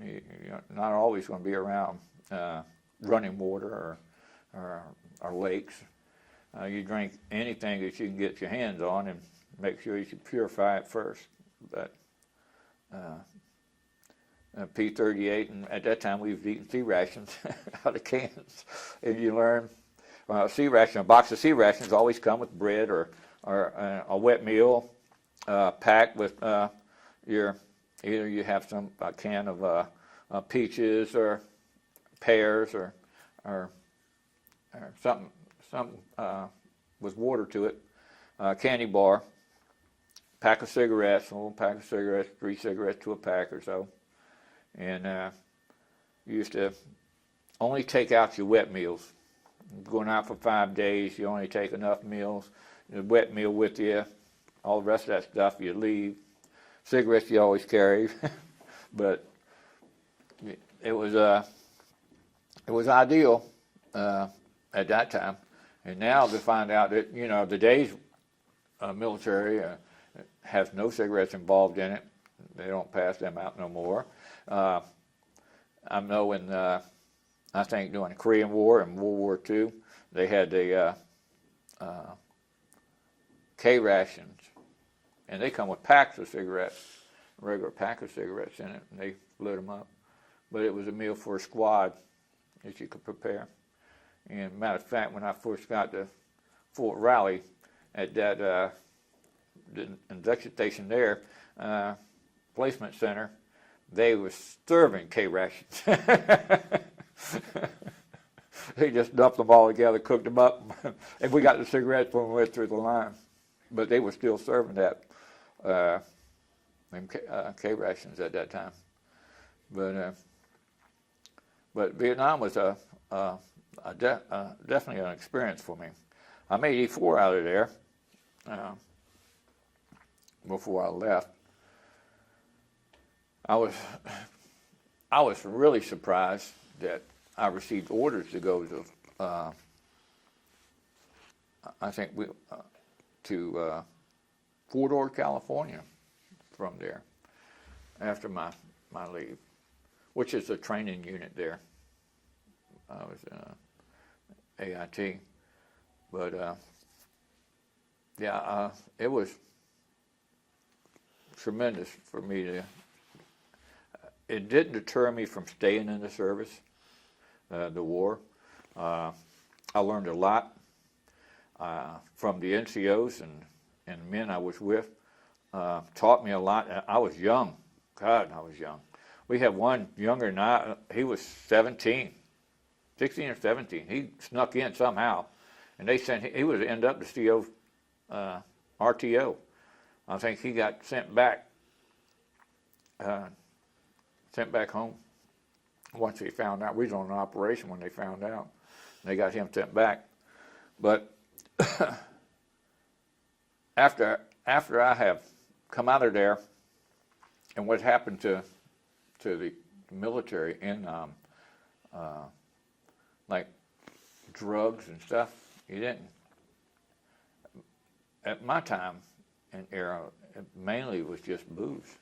You're not always going to be around running water or lakes. You drink anything that you can get your hands on and make sure you purify it first. But P38, and at that time we was eating C rations out of cans. And you learn, a box of C rations always come with bread or a wet meal packed with either you have a can of peaches or pears or something with water to it, candy bar, pack of cigarettes, a little pack of cigarettes, 3 cigarettes to a pack or so. And you used to only take out your wet meals. Going out for 5 days, you only take enough meals, the wet meal with you, all the rest of that stuff you leave. Cigarettes you always carry, but it was ideal at that time. And now to find out that, today's military has no cigarettes involved in it. They don't pass them out no more. I know I think during the Korean War and World War II, they had the K rations, and they come with packs of cigarettes, a regular pack of cigarettes in it, and they lit them up. But it was a meal for a squad that you could prepare. And matter of fact, when I first got to Fort Riley, at that the induction station there, placement center, they were serving K rations. They just dumped them all together, cooked them up, and we got the cigarettes when we went through the line. But they were still serving that. K rations at that time. But Vietnam was definitely an experience for me. I made E4 out of there before I left. I was really surprised that I received orders to go to to Fort Ord, California, from there after my leave, which is a training unit there. I was AIT, but it was tremendous for me to. It didn't deter me from staying in the service, the war. I learned a lot from the NCOs and men I was with. Taught me a lot. I was young. God, I was young. We had one younger than I. He was 16 or 17. He snuck in somehow, and they sent. He would end up the CO, RTO. I think he got sent back home once he found out. We was on an operation when they found out. They got him sent back. But after I have come out of there, and what happened to the military in like drugs and stuff, you didn't. At my time and era, it mainly was just booze,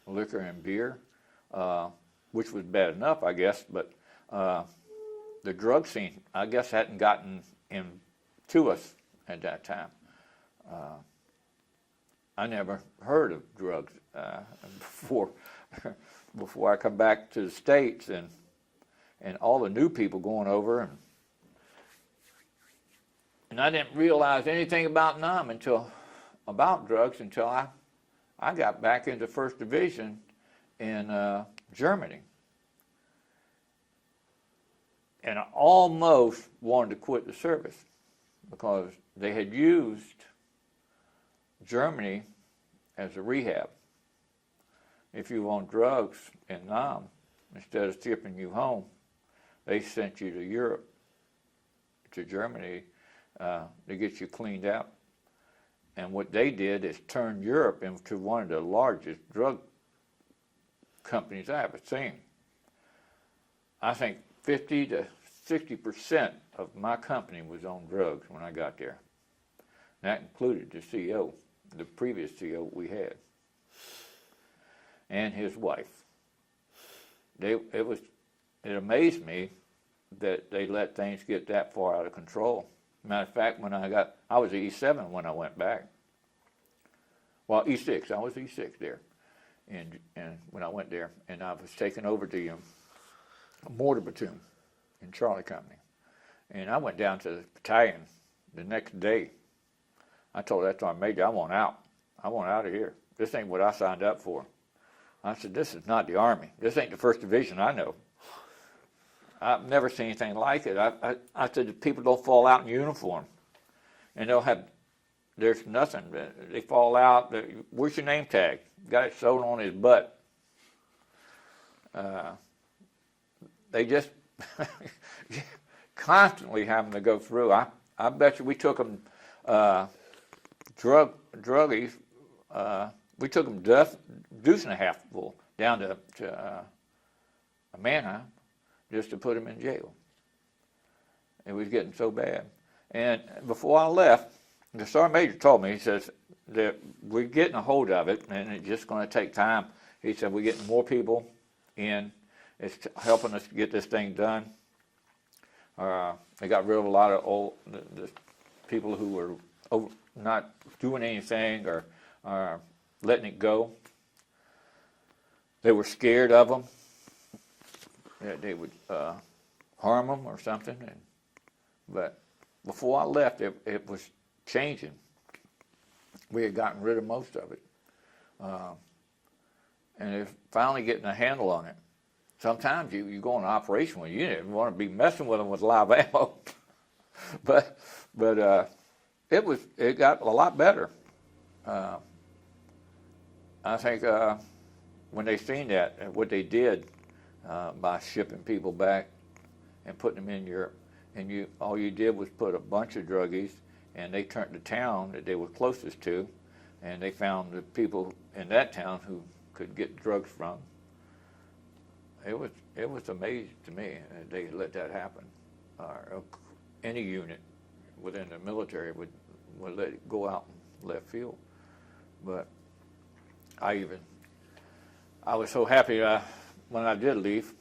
liquor and beer, which was bad enough, I guess, but the drug scene, I guess, hadn't gotten into us at that time. I never heard of drugs before I come back to the States, and all the new people going over, and I didn't realize anything about drugs until I got back into First Division in Germany. And I almost wanted to quit the service because they had used Germany as a rehab. If you were on drugs in Nam, instead of shipping you home, they sent you to Europe, to Germany, to get you cleaned out. And what they did is turn Europe into one of the largest drug companies I ever seen. I think 50 to 60% of my company was on drugs when I got there. And that included the CO, the previous CO we had, and his wife. It amazed me that they let things get that far out of control. Matter of fact, I was E7 when I went back. Well, E6, I was E6 there, and when I went there, and I was taken over to a mortar platoon in Charlie Company, and I went down to the battalion the next day. I told that sergeant major, I want out of here. This ain't what I signed up for. I said, this is not the Army. This ain't the First Division I know. I've never seen anything like it. I said, people don't fall out in uniform, and there's nothing. They fall out. Where's your name tag? Got it sewed on his butt. They just constantly having to go through. I bet you we took them druggies. We took them deuce and a half full down to Mannheim just to put them in jail. It was getting so bad. And before I left, the sergeant major told me, he says, that we're getting a hold of it, and it's just going to take time. He said, we're getting more people in. It's helping us get this thing done. They got rid of a lot of the people who were not doing anything or letting it go. They were scared of them, that they would harm them or something. But before I left, it was changing. We had gotten rid of most of it. And they're finally getting a handle on it. Sometimes you go on an operation when you didn't want to be messing with them with live ammo. but it got a lot better. I think when they seen that and what they did by shipping people back and putting them in Europe, and all you did was put a bunch of druggies, and they turned the town that they were closest to, and they found the people in that town who could get drugs from. It was amazing to me that they let that happen. Any unit within the military would let it go out in left field. But I was so happy when I did leave.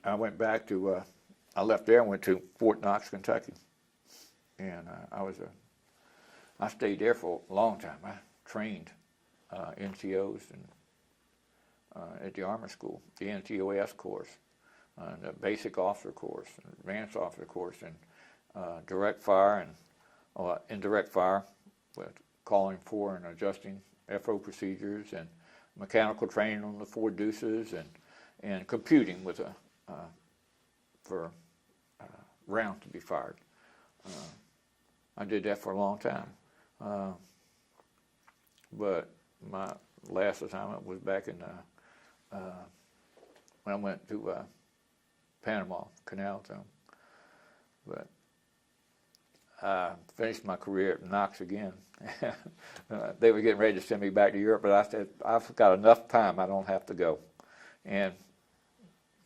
I went back to, I left there and went to Fort Knox, Kentucky. And I stayed there for a long time. I trained NCOs at the Armor School, the NCOS course, the Basic Officer course, Advanced Officer course, and direct fire and indirect fire, with calling for and adjusting FO procedures, and mechanical training on the 4 deuces, and computing with for round to be fired. I did that for a long time, but my last assignment was back in when I went to Panama Canal Zone. But I finished my career at Knox again. They were getting ready to send me back to Europe, but I said, I've got enough time, I don't have to go. And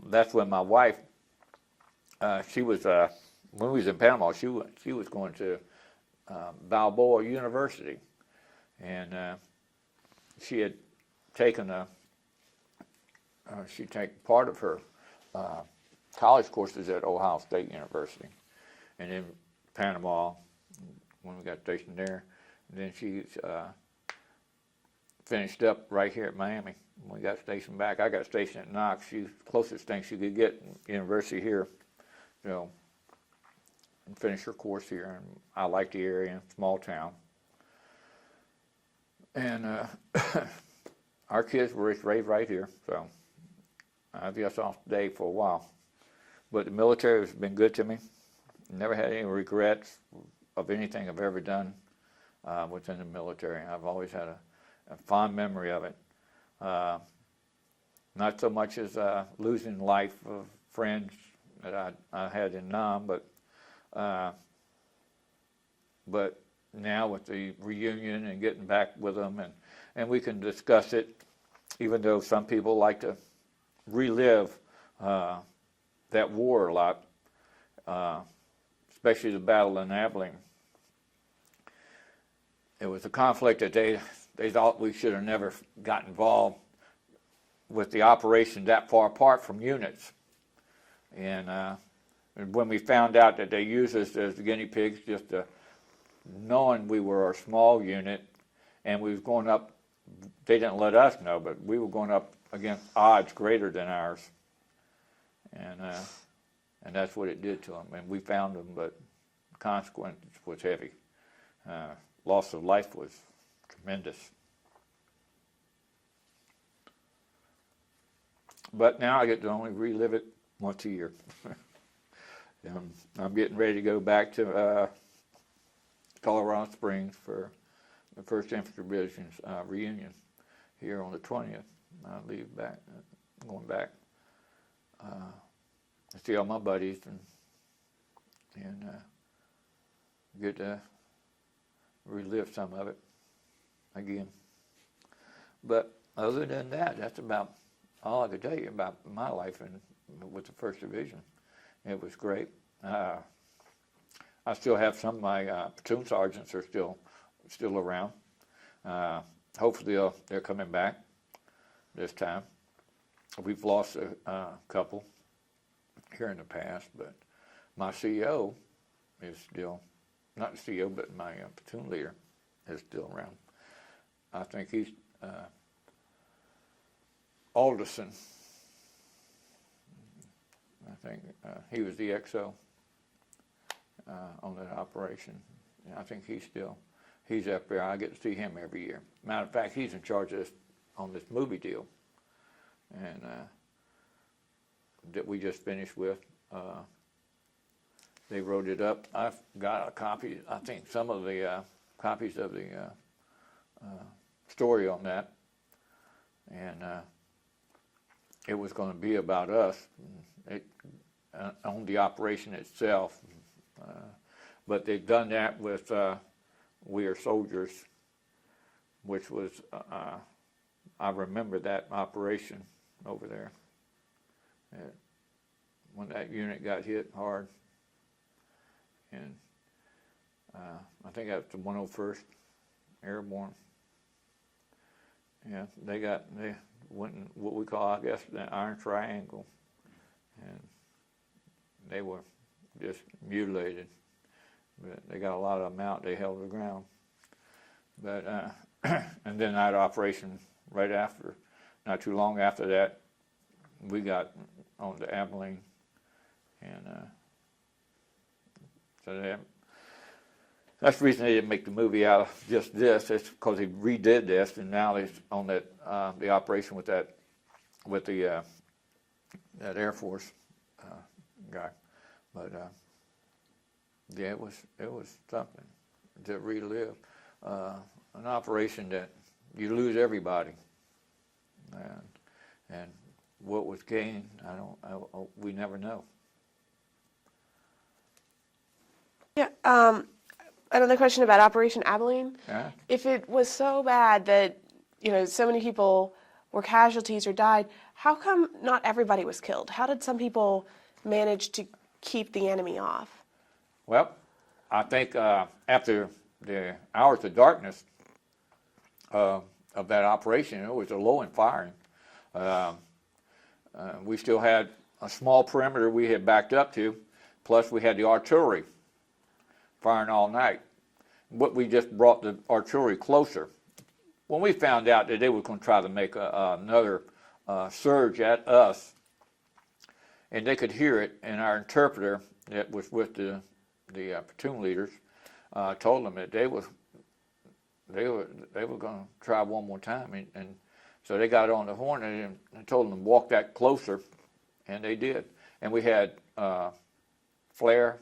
that's when my wife, she was, when we was in Panama, she was going to Balboa University. And she had taken she'd taken part of her college courses at Ohio State University. And in Panama, when we got stationed there, and then she finished up right here at Miami. When we got stationed back, I got stationed at Knox. She was the closest thing she could get, university here, and finish her course here. And I liked the area, small town. And our kids were raised right here, so I guess I'll stay for a while. But the military has been good to me. Never had any regrets of anything I've ever done within the military. I've always had a fond memory of it. Not so much as losing life of friends that I had in Nam, but now with the reunion and getting back with them, and we can discuss it, even though some people like to relive that war a lot, especially the Battle of Abilene. It was a conflict that they thought we should have never got involved with the operation that far apart from units. And when we found out that they used us as guinea pigs, just knowing we were a small unit and we was going up, they didn't let us know, but we were going up against odds greater than ours. And that's what it did to them. And we found them, but the consequence was heavy. Loss of life was tremendous. But now I get to only relive it once a year. I'm getting ready to go back to Colorado Springs for the First Infantry Division's reunion here on the 20th. I leave back, going back to see all my buddies and get to relive some of it again. But other than that, that's about all I could tell you about my life with the First Division. It was great. I still have some of my platoon sergeants are still around. Hopefully they're coming back this time. We've lost a couple here in the past, but my CEO is still, not the CEO, but my platoon leader is still around. I think he's Alderson. I think he was the XO on that operation. And I think he's up there. I get to see him every year. Matter of fact, he's in charge of this, on this movie deal. And that we just finished with. They wrote it up. I've got a copy, I think some of the copies of the story on that and it was going to be about us on the operation itself. But they've done that with We Are Soldiers, which was, I remember that operation over there. When that unit got hit hard, and I think that was the 101st Airborne. Yeah, they went in what we call, I guess, the Iron Triangle, and they were just mutilated. But they got a lot of them out. They held the ground. But and then that operation right after, not too long after that, we got on to Abilene, and so that's the reason they didn't make the movie out of just this. It's because they redid this, and now they're on that the operation with that that Air Force guy. But yeah, it was something to relive. An operation that you lose everybody, and what was gained, we never know.
Yeah. Another question about Operation Abilene.
Yeah.
If it was so bad that, so many people were casualties or died, how come not everybody was killed? How did some people manage to keep the enemy off?
Well, I think after the hours of darkness of that operation, it was a low in firing. We still had a small perimeter we had backed up to, plus we had the artillery firing all night. But we just brought the artillery closer. When we found out that they were going to try to make another surge at us, and they could hear it, and our interpreter that was with the platoon leaders told them that they were going to try one more time, and so they got on the horn and told them to walk that closer, and they did. And we had flare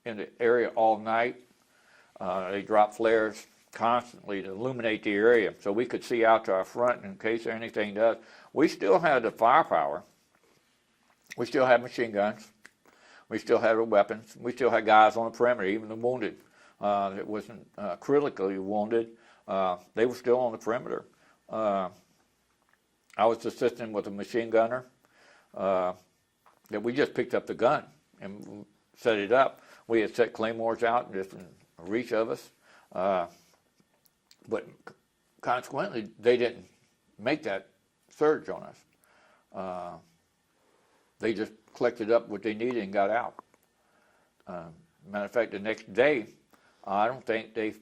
in the area all night. They dropped flares constantly to illuminate the area so we could see out to our front in case anything does. We still had the firepower. We still had machine guns. We still had the weapons. We still had guys on the perimeter, even the wounded that wasn't critically wounded. They were still on the perimeter. I was assisting with a machine gunner that we just picked up the gun and set it up. We had set claymores out just in reach of us. But consequently, they didn't make that surge on us. They just collected up what they needed and got out. Matter of fact, the next day, I don't think they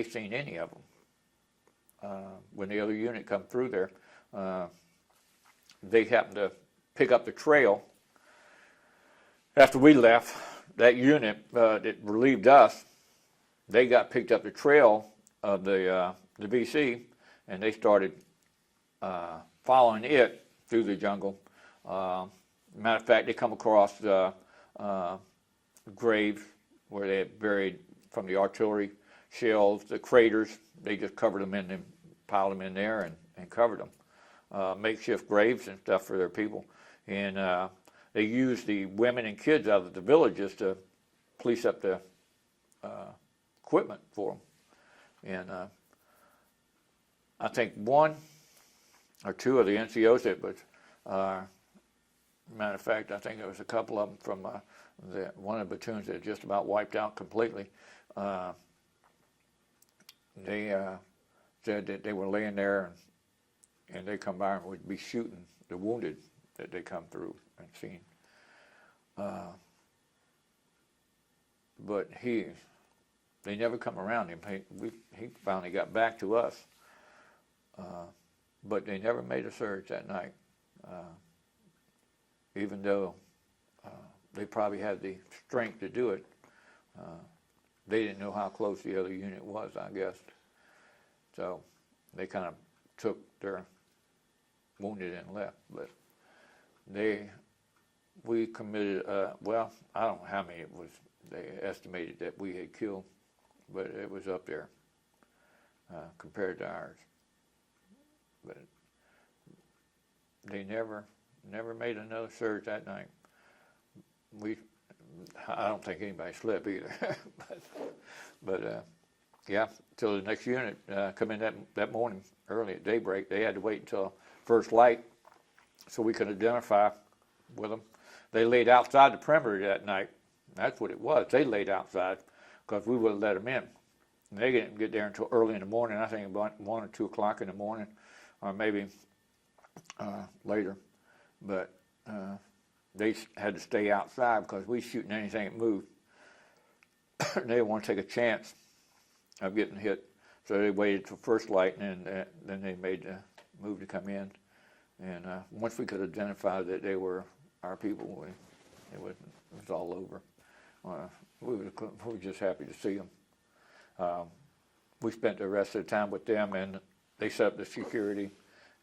seen any of them. When the other unit come through there, they happened to pick up the trail. After we left, that unit that relieved us, they got picked up the trail of the VC, and they started following it through the jungle. Matter of fact, they come across graves where they had buried from the artillery shells, the craters. They just covered them in and piled them in there and covered them. Makeshift graves and stuff for their people. And they used the women and kids out of the villages to police up the equipment for them. And I think one or two of the NCOs that was, matter of fact, I think there was a couple of them from one of the platoons that just about wiped out completely. They said that they were laying there and they come by and would be shooting the wounded that they come through and seen. But they never come around him. He finally got back to us. But they never made a surge that night. Even though they probably had the strength to do it, they didn't know how close the other unit was, I guess. So they kind of took their wounded and left. But we committed, well, I don't know how many it was. They estimated that we had killed, but it was up there compared to ours. But they never made another surge that night. I don't think anybody slept either, but yeah, till the next unit come in that morning early at daybreak. They had to wait until first light so we could identify with them. They laid outside the perimeter that night. That's what it was. They laid outside because we would have let them in. And they didn't get there until early in the morning. I think about 1 or 2 o'clock in the morning, or maybe later. But they had to stay outside because we were shooting anything that moved. They didn't want to take a chance of getting hit. So they waited till first light, and then they made the move to come in. And once we could identify that they were our people, it was all over. We were just happy to see them. We spent the rest of the time with them, and they set up the security,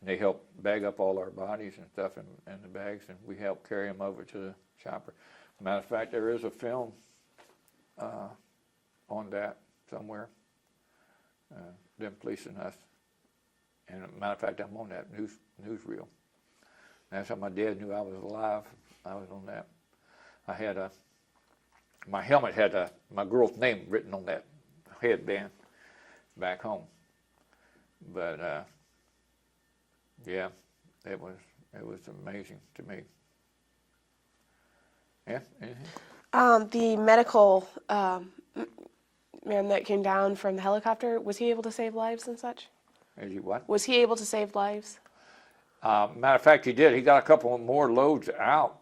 and they helped bag up all our bodies and stuff in the bags, and we helped carry them over to the chopper. Matter of fact, there is a film on that somewhere, them policing us. And matter of fact, I'm on that newsreel. That's how my dad knew I was alive. I was on that. I had my helmet had my girl's name written on that headband back home. But yeah, it was amazing to me. Yeah. Anything?
The medical man that came down from the helicopter, was he able to save lives and such?
Is he what?
Was he able to save lives?
Matter of fact, he did. He got a couple more loads out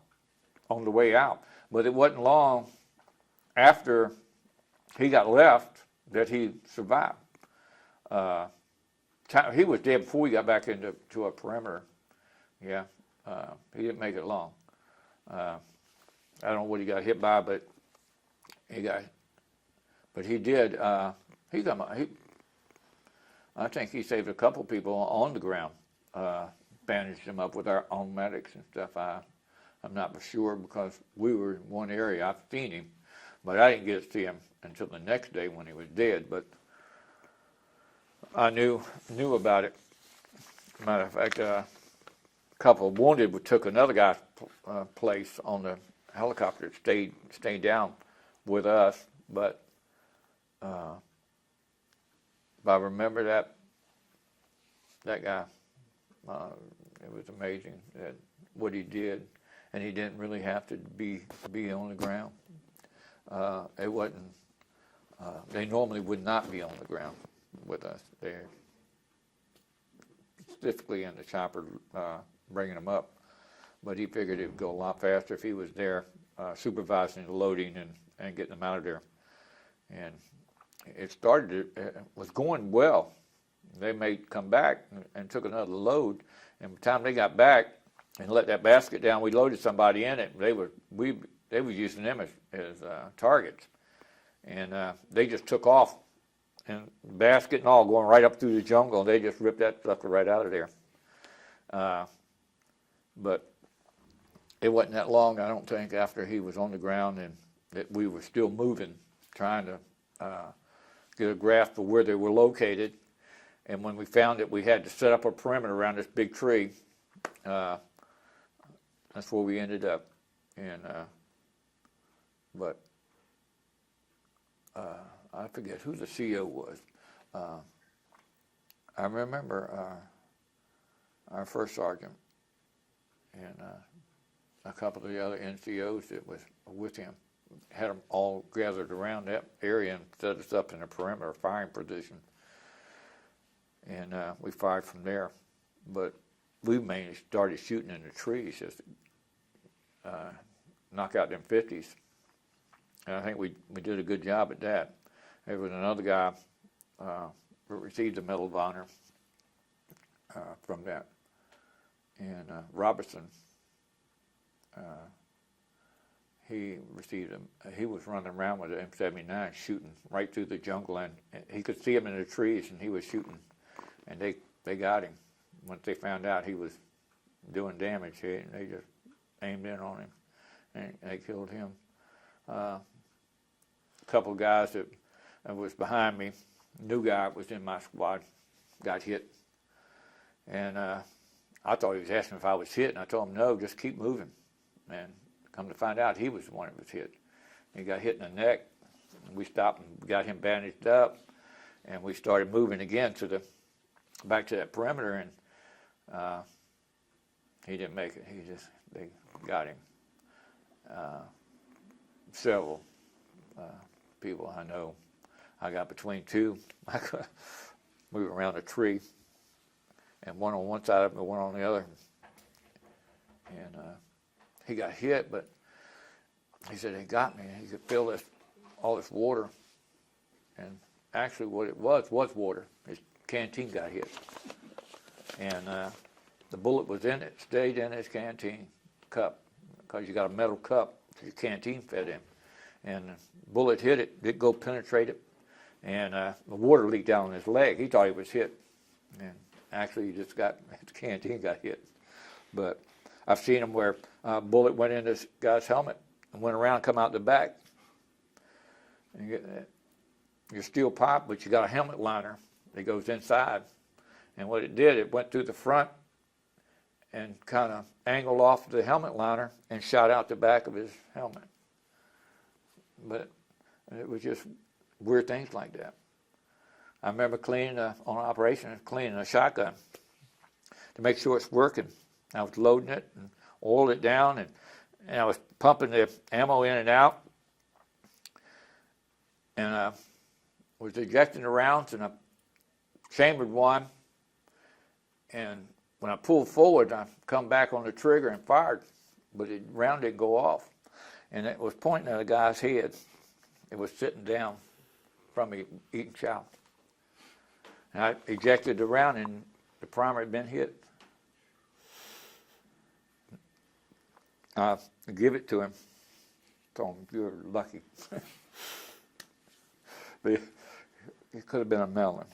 on the way out, but it wasn't long after he got left that he survived. He was dead before we got back into a perimeter. Yeah, he didn't make it long. I don't know what he got hit by, but he did. I think he saved a couple people on the ground. Bandaged them up with our own medics and stuff. I'm not for sure because we were in one area. I've seen him, but I didn't get to see him until the next day when he was dead. But I knew about it. Matter of fact, a couple of wounded took another guy's place on the helicopter. It stayed down with us, but if I remember that guy, it was amazing that what he did, and he didn't really have to be on the ground. It wasn't. They normally would not be on the ground with us. They're specifically in the chopper bringing them up, but he figured it would go a lot faster if he was there supervising the loading and getting them out of there. And it was going well. They may come back and took another load, and by the time they got back and let that basket down, we loaded somebody in it. They were using them as targets, and they just took off, and basket and all going right up through the jungle. And they just ripped that sucker right out of there. But it wasn't that long, I don't think, after he was on the ground, and that we were still moving, trying to get a grasp of where they were located. And when we found it, we had to set up a perimeter around this big tree. That's where we ended up. And but I forget who the CO was. I remember our first sergeant and a couple of the other NCOs that was with him. Had them all gathered around that area and set us up in a perimeter firing position. And we fired from there. But we mainly started shooting in the trees just to knock out them 50s. And I think we did a good job at that. There was another guy who received the Medal of Honor from that. And Robertson, he received him. He was running around with an M79 shooting right through the jungle, and he could see him in the trees, and he was shooting. And they got him. Once they found out he was doing damage, they just aimed in on him, and they killed him. A couple of guys that was behind me, new guy was in my squad, got hit. And I thought he was asking if I was hit, and I told him no, just keep moving. And come to find out, he was the one that was hit. He got hit in the neck. And we stopped and got him bandaged up, and we started moving again back to that perimeter, and he didn't make it. They got him. Several people I know, I got between two. We were around a tree, and one on one side of him and one on the other. And he got hit, but he said he got me. He could feel all this water, and actually what it was water. His canteen got hit, and the bullet was in it, stayed in his canteen cup, because you got a metal cup your canteen fed in, and the bullet hit it, didn't go penetrate it, and the water leaked down his leg. He thought he was hit, and actually he just his canteen got hit. But I've seen him where a bullet went in this guy's helmet and went around and come out the back. And you get your steel pipe, but you got a helmet liner that goes inside. And what it did, it went through the front and kind of angled off the helmet liner and shot out the back of his helmet. But it was just weird things like that. I remember cleaning on operation, cleaning a shotgun to make sure it's working. I was loading it and oiled it down, and I was pumping the ammo in and out, and I was ejecting the rounds, and I chambered one, and when I pulled forward, I come back on the trigger and fired, but the round didn't go off, and it was pointing at a guy's head. It was sitting down from me eating chow. And I ejected the round, and the primer had been hit. I give it to him. Told him, "You're lucky." But it could have been a melon,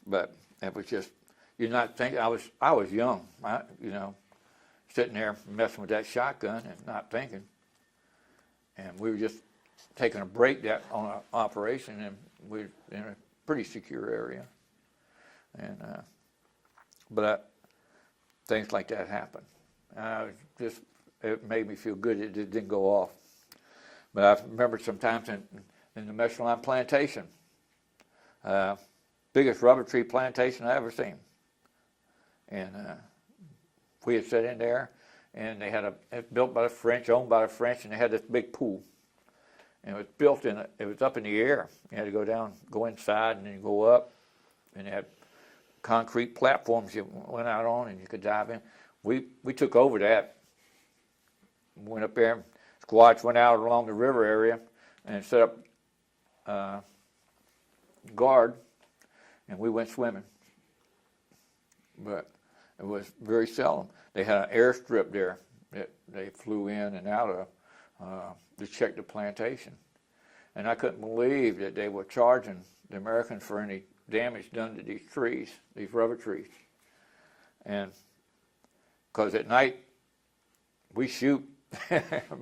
but it was just, you're not thinking. I was young, sitting there messing with that shotgun and not thinking. And we were just taking a break on our operation, and we were in a pretty secure area. And but things like that happen. It made me feel good. It didn't go off. But I remember sometimes in the Mescaline plantation, biggest rubber tree plantation I ever seen. And we had sat in there, and they had it built by the French, owned by the French, and they had this big pool. And it was built it was up in the air. You had to go inside, and then go up, and they had concrete platforms you went out on, and you could dive in. We took over that. Went up there, squads went out along the river area and set up guard, and we went swimming. But it was very seldom. They had an airstrip there that they flew in and out of to check the plantation. And I couldn't believe that they were charging the Americans for any damage done to these trees, these rubber trees. And because at night we shoot,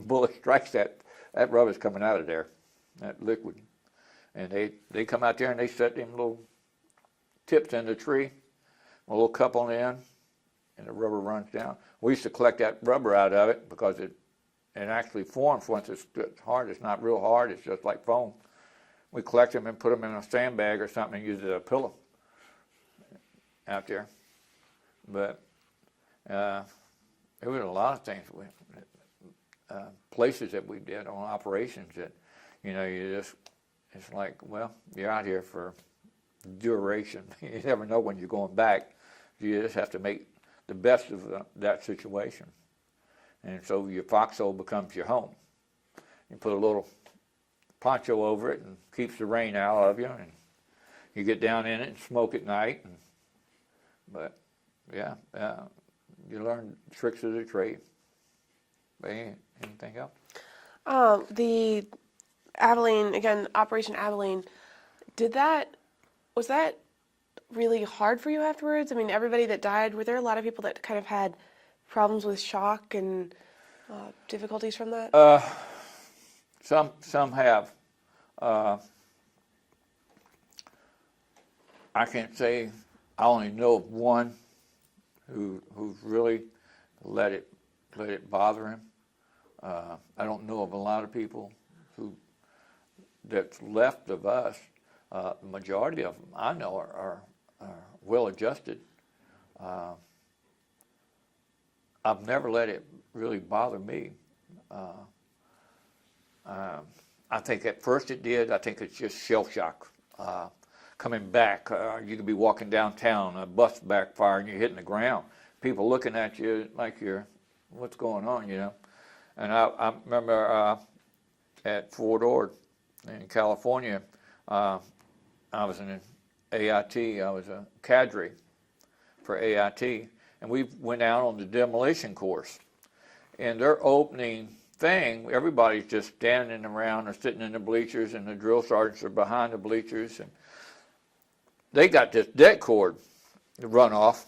bullet strikes that rubber's coming out of there, that liquid. And they come out there and they set them little tips in the tree, a little cup on the end, and the rubber runs down. We used to collect that rubber out of it because it actually forms once it's hard. It's not real hard, it's just like foam. We collect them and put them in a sandbag or something and use it as a pillow out there. But there was a lot of things, places that we did on operations that, it's like, well, you're out here for duration. You never know when you're going back. You just have to make the best of that situation. And so your foxhole becomes your home. You put a little poncho over it and keeps the rain out of you, and you get down in it and smoke at night. But yeah, you learn tricks of the trade. Anything else?
The Abilene, again, Operation Abilene, was that really hard for you afterwards? I mean, everybody that died, were there a lot of people that kind of had problems with shock and difficulties from that?
Some have. I can't say. I only know of one who's really let it bother him. I don't know of a lot of people that's left of us. The majority of them I know are well adjusted. I've never let it really bother me. I think at first it did. I think it's just shell shock. Coming back, you could be walking downtown, a bus backfire, and you're hitting the ground. People looking at you like you're, what's going on, you know? And I remember at Fort Ord in California, I was in AIT. I was a cadre for AIT, and we went out on the demolition course. And their opening thing, everybody's just standing around or sitting in the bleachers, and the drill sergeants are behind the bleachers. And they got this deck cord to run off,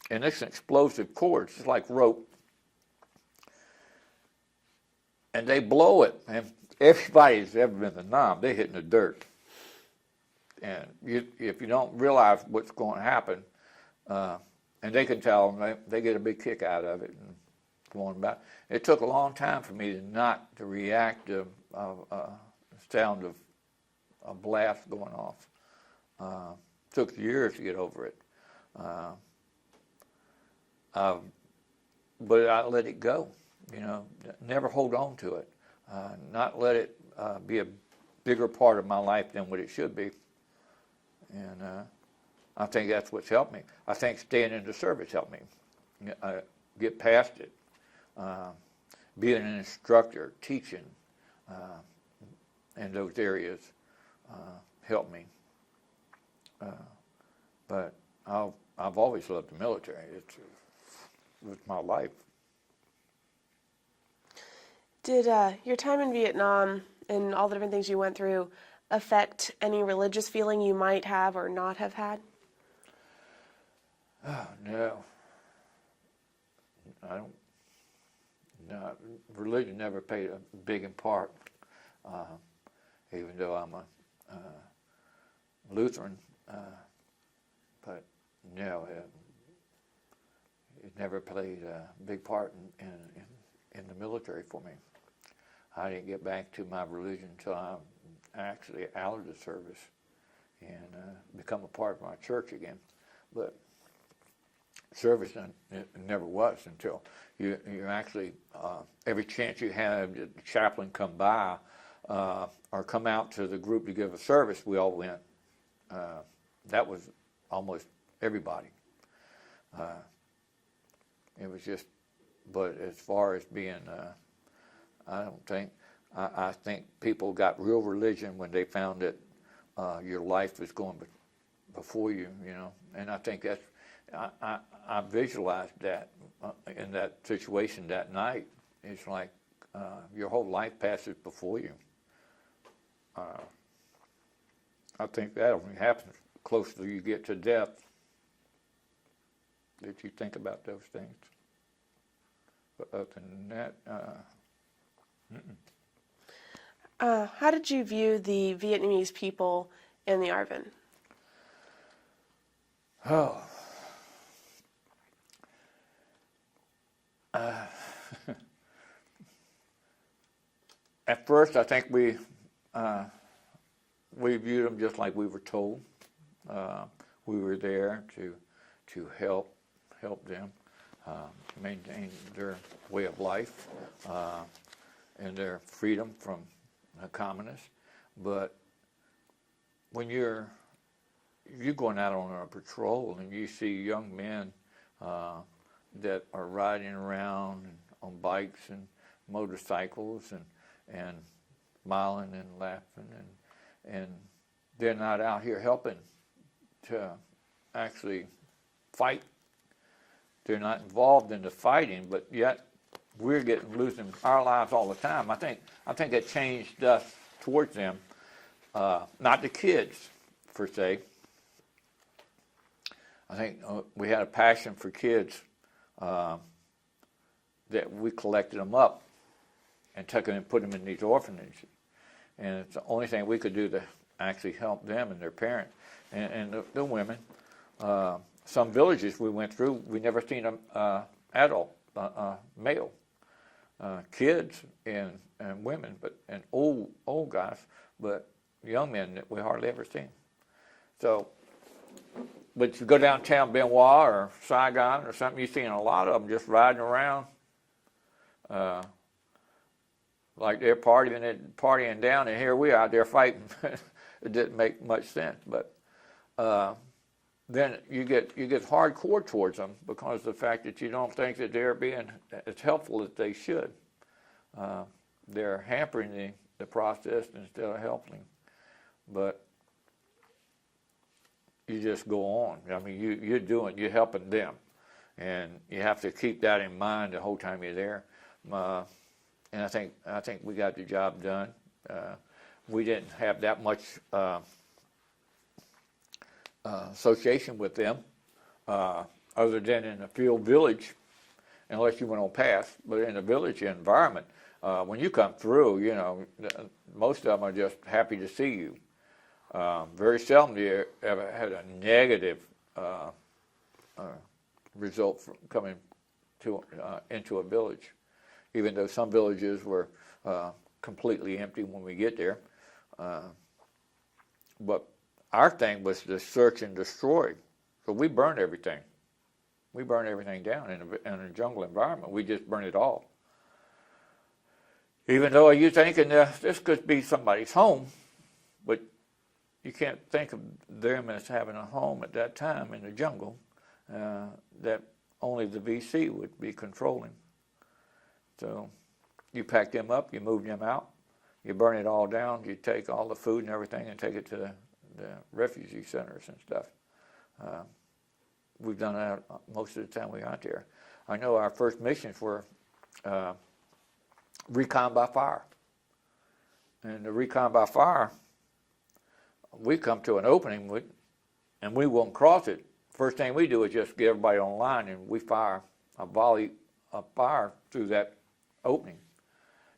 and it's an explosive cord. It's like rope. And they blow it, and everybody who's ever been to Nam, they hit in the dirt. And if you don't realize what's going to happen, and they can tell, they get a big kick out of it and going about. It took a long time for me not to react to the sound of a blast going off. Took years to get over it. But I let it go, you know, never hold on to it, not let it be a bigger part of my life than what it should be. And I think that's what's helped me. I think staying in the service helped me get past it. Being an instructor, teaching in those areas helped me. But I've always loved the military. It was my life.
Did your time in Vietnam and all the different things you went through affect any religious feeling you might have or not have had?
Oh, no. I don't. No, religion never played a big part. Even though I'm a Lutheran, but no, it never played a big part in the military for me. I didn't get back to my religion until I actually out of the service and become a part of my church again. But service it never was until you actually every chance you had the chaplain come by or come out to the group to give a service, we all went. That was almost everybody. It was just, but as far as being, I think people got real religion when they found that your life was going before you, you know. And I think that's, I visualized that in that situation that night. It's like your whole life passes before you. I think that only happens closer you get to death that you think about those things. But other than that,
how did you view the Vietnamese people in the ARVN?
Oh. At first, I think we viewed them just like we were told. We were there to help them maintain their way of life and their freedom from the communists. But when you're going out on a patrol and you see young men that are riding around on bikes and motorcycles and smiling and laughing and they're not out here helping to actually fight. They're not involved in the fighting, but yet we're losing our lives all the time. I think it changed us towards them, not the kids per se. I think we had a passion for kids that we collected them up and took them and put them in these orphanages. And it's the only thing we could do to actually help them and their parents and the women. some villages we went through, we never seen a adult male, kids and women, and old guys, but young men that we hardly ever seen. So, but you go downtown Benoit or Saigon or something, you're seeing a lot of them just riding around, like they're partying down, and here we are out there fighting. It didn't make much sense, but then you get hardcore towards them because of the fact that you don't think that they're being as helpful as they should. They're hampering the process instead of helping. But you just go on. I mean, you're helping them, and you have to keep that in mind the whole time you're there. And I think we got the job done. We didn't have that much association with them, other than in the field village, unless you went on pass. But in the village environment, when you come through, you know, most of them are just happy to see you. Very seldom do you ever had a negative result from coming into a village, even though some villages were completely empty when we get there. But our thing was to search and destroy. So we burned everything. We burned everything down in a jungle environment. We just burned it all. Even though you're thinking this could be somebody's home, but you can't think of them as having a home at that time in the jungle that only the VC would be controlling. So you pack them up, you move them out, you burn it all down, you take all the food and everything and take it to the refugee centers and stuff. We've done that most of the time we got there. I know our first missions were recon by fire. And the recon by fire, we come to an opening and we won't cross it. First thing we do is just get everybody on line and we fire a volley of fire through that opening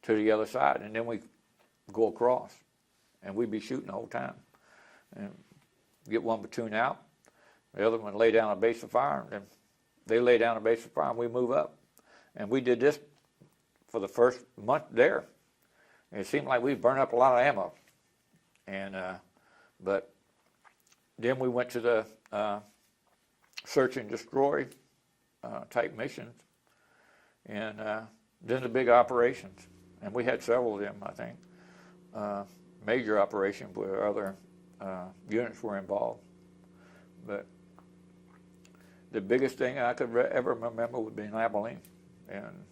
to the other side, and then we go across, and we'd be shooting the whole time. And get one platoon out, the other one lay down a base of fire, and then they lay down a base of fire, and we move up. And we did this for the first month there. And it seemed like we burned up a lot of ammo. And but then we went to the search and destroy type missions, and then the big operations. And we had several of them, I think. Major operations where other units were involved. But the biggest thing I could ever remember would be in Abilene. And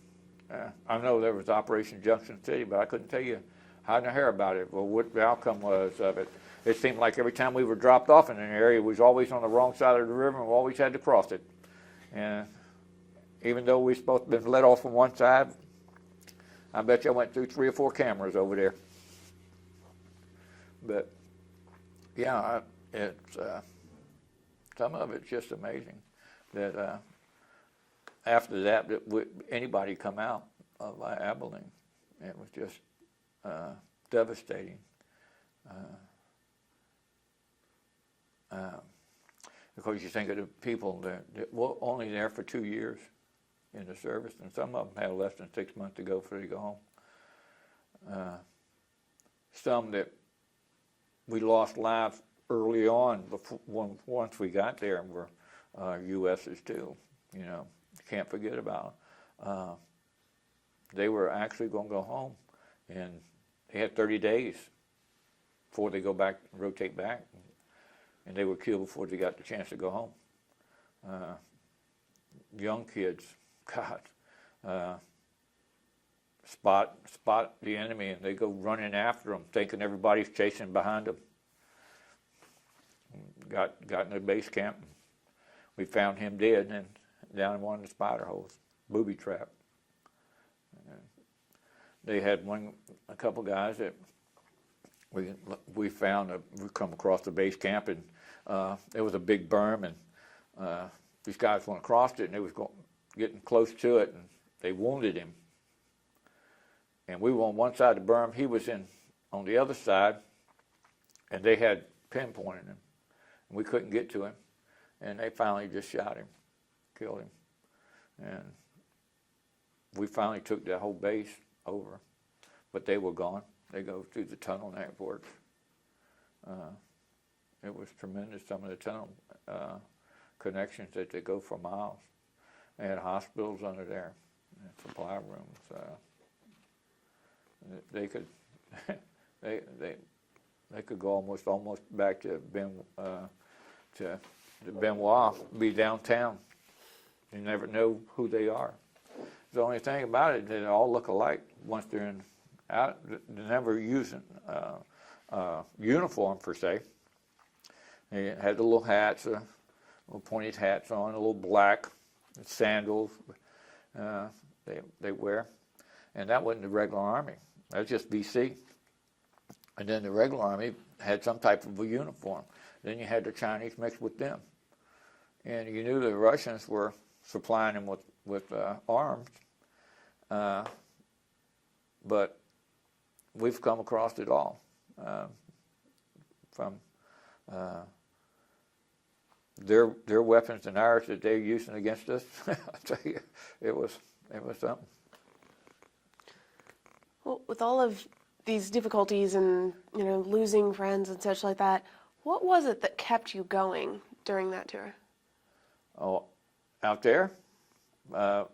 I know there was Operation Junction City, but I couldn't tell you how to hear about it or what the outcome was of it. It seemed like every time we were dropped off in an area, we was always on the wrong side of the river and we always had to cross it. And even though we were supposed to have been let off from one side, I bet you I went through 3 or 4 cameras over there. But yeah, it's some of it's just amazing that after that anybody come out of Abilene. It was just devastating. Because you think of the people that were only there for 2 years in the service, and some of them had less than 6 months to go before they go home. Some that we lost lives early on once we got there, and were US's too. You know, you can't forget about them. They were actually going to go home, and they had 30 days before they go back, rotate back, and they were killed before they got the chance to go home. Young kids, God, spot the enemy, and they go running after them, thinking everybody's chasing behind them. Got in the base camp. We found him dead and down in one of the spider holes, booby trap. They had a couple guys that we found. We come across the base camp, and there was a big berm, and these guys went across it, and they was getting close to it, and they wounded him. And we were on one side of the berm, he was on the other side, and they had pinpointed him, and we couldn't get to him. and they finally just shot him, killed him, and we finally took that whole base over, but they were gone. They go through the tunnel networks. It was tremendous, some of the tunnel connections that they go for miles. They had hospitals under there, and supply rooms. They could they could go almost back to Benoit, be downtown. You never know who they are. The only thing about it, they all look alike once they're out. They never using uniform per se. They had the little hats, little pointed hats on, a little black sandals they wear, and that wasn't the regular army. That was just BC. And then the regular army had some type of a uniform. Then you had the Chinese mixed with them, and you knew the Russians were supplying them with arms. But we've come across it all from their weapons and ours that they're using against us. I tell you, it was something.
Well, with all of these difficulties and losing friends and such like that, what was it that kept you going during that tour?
Oh, out there, the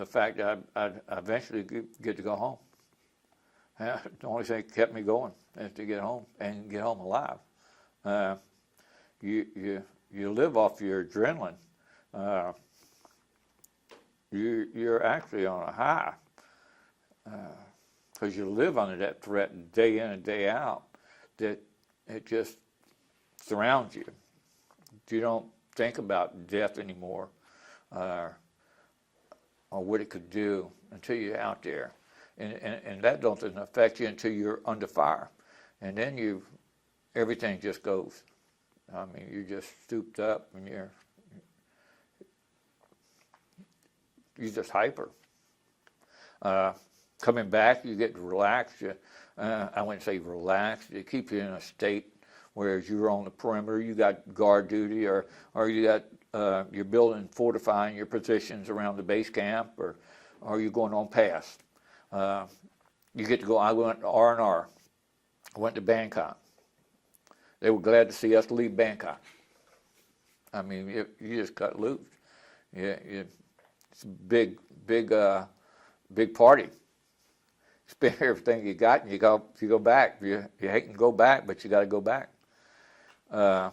fact that I eventually get to go home. The only thing that kept me going is to get home and get home alive. You live off your adrenaline. You're actually on a high because you live under that threat day in and day out. That it just surrounds you. You don't think about death anymore, or what it could do until you're out there, and that doesn't affect you until you're under fire, and then everything just goes. I mean, you're just stooped up, and you're just hyper. Coming back, you get relaxed. I wouldn't say relaxed. It keeps you in a state whereas you're on the perimeter, you got guard duty, or you got you're building, fortifying your positions around the base camp, or you're going on pass. You get to go. I went to R&R. I went to Bangkok. They were glad to see us leave Bangkok. I mean, you just got loose. It's a big party. Spend everything you got, and you go back. You hate to go back, but you got to go back. I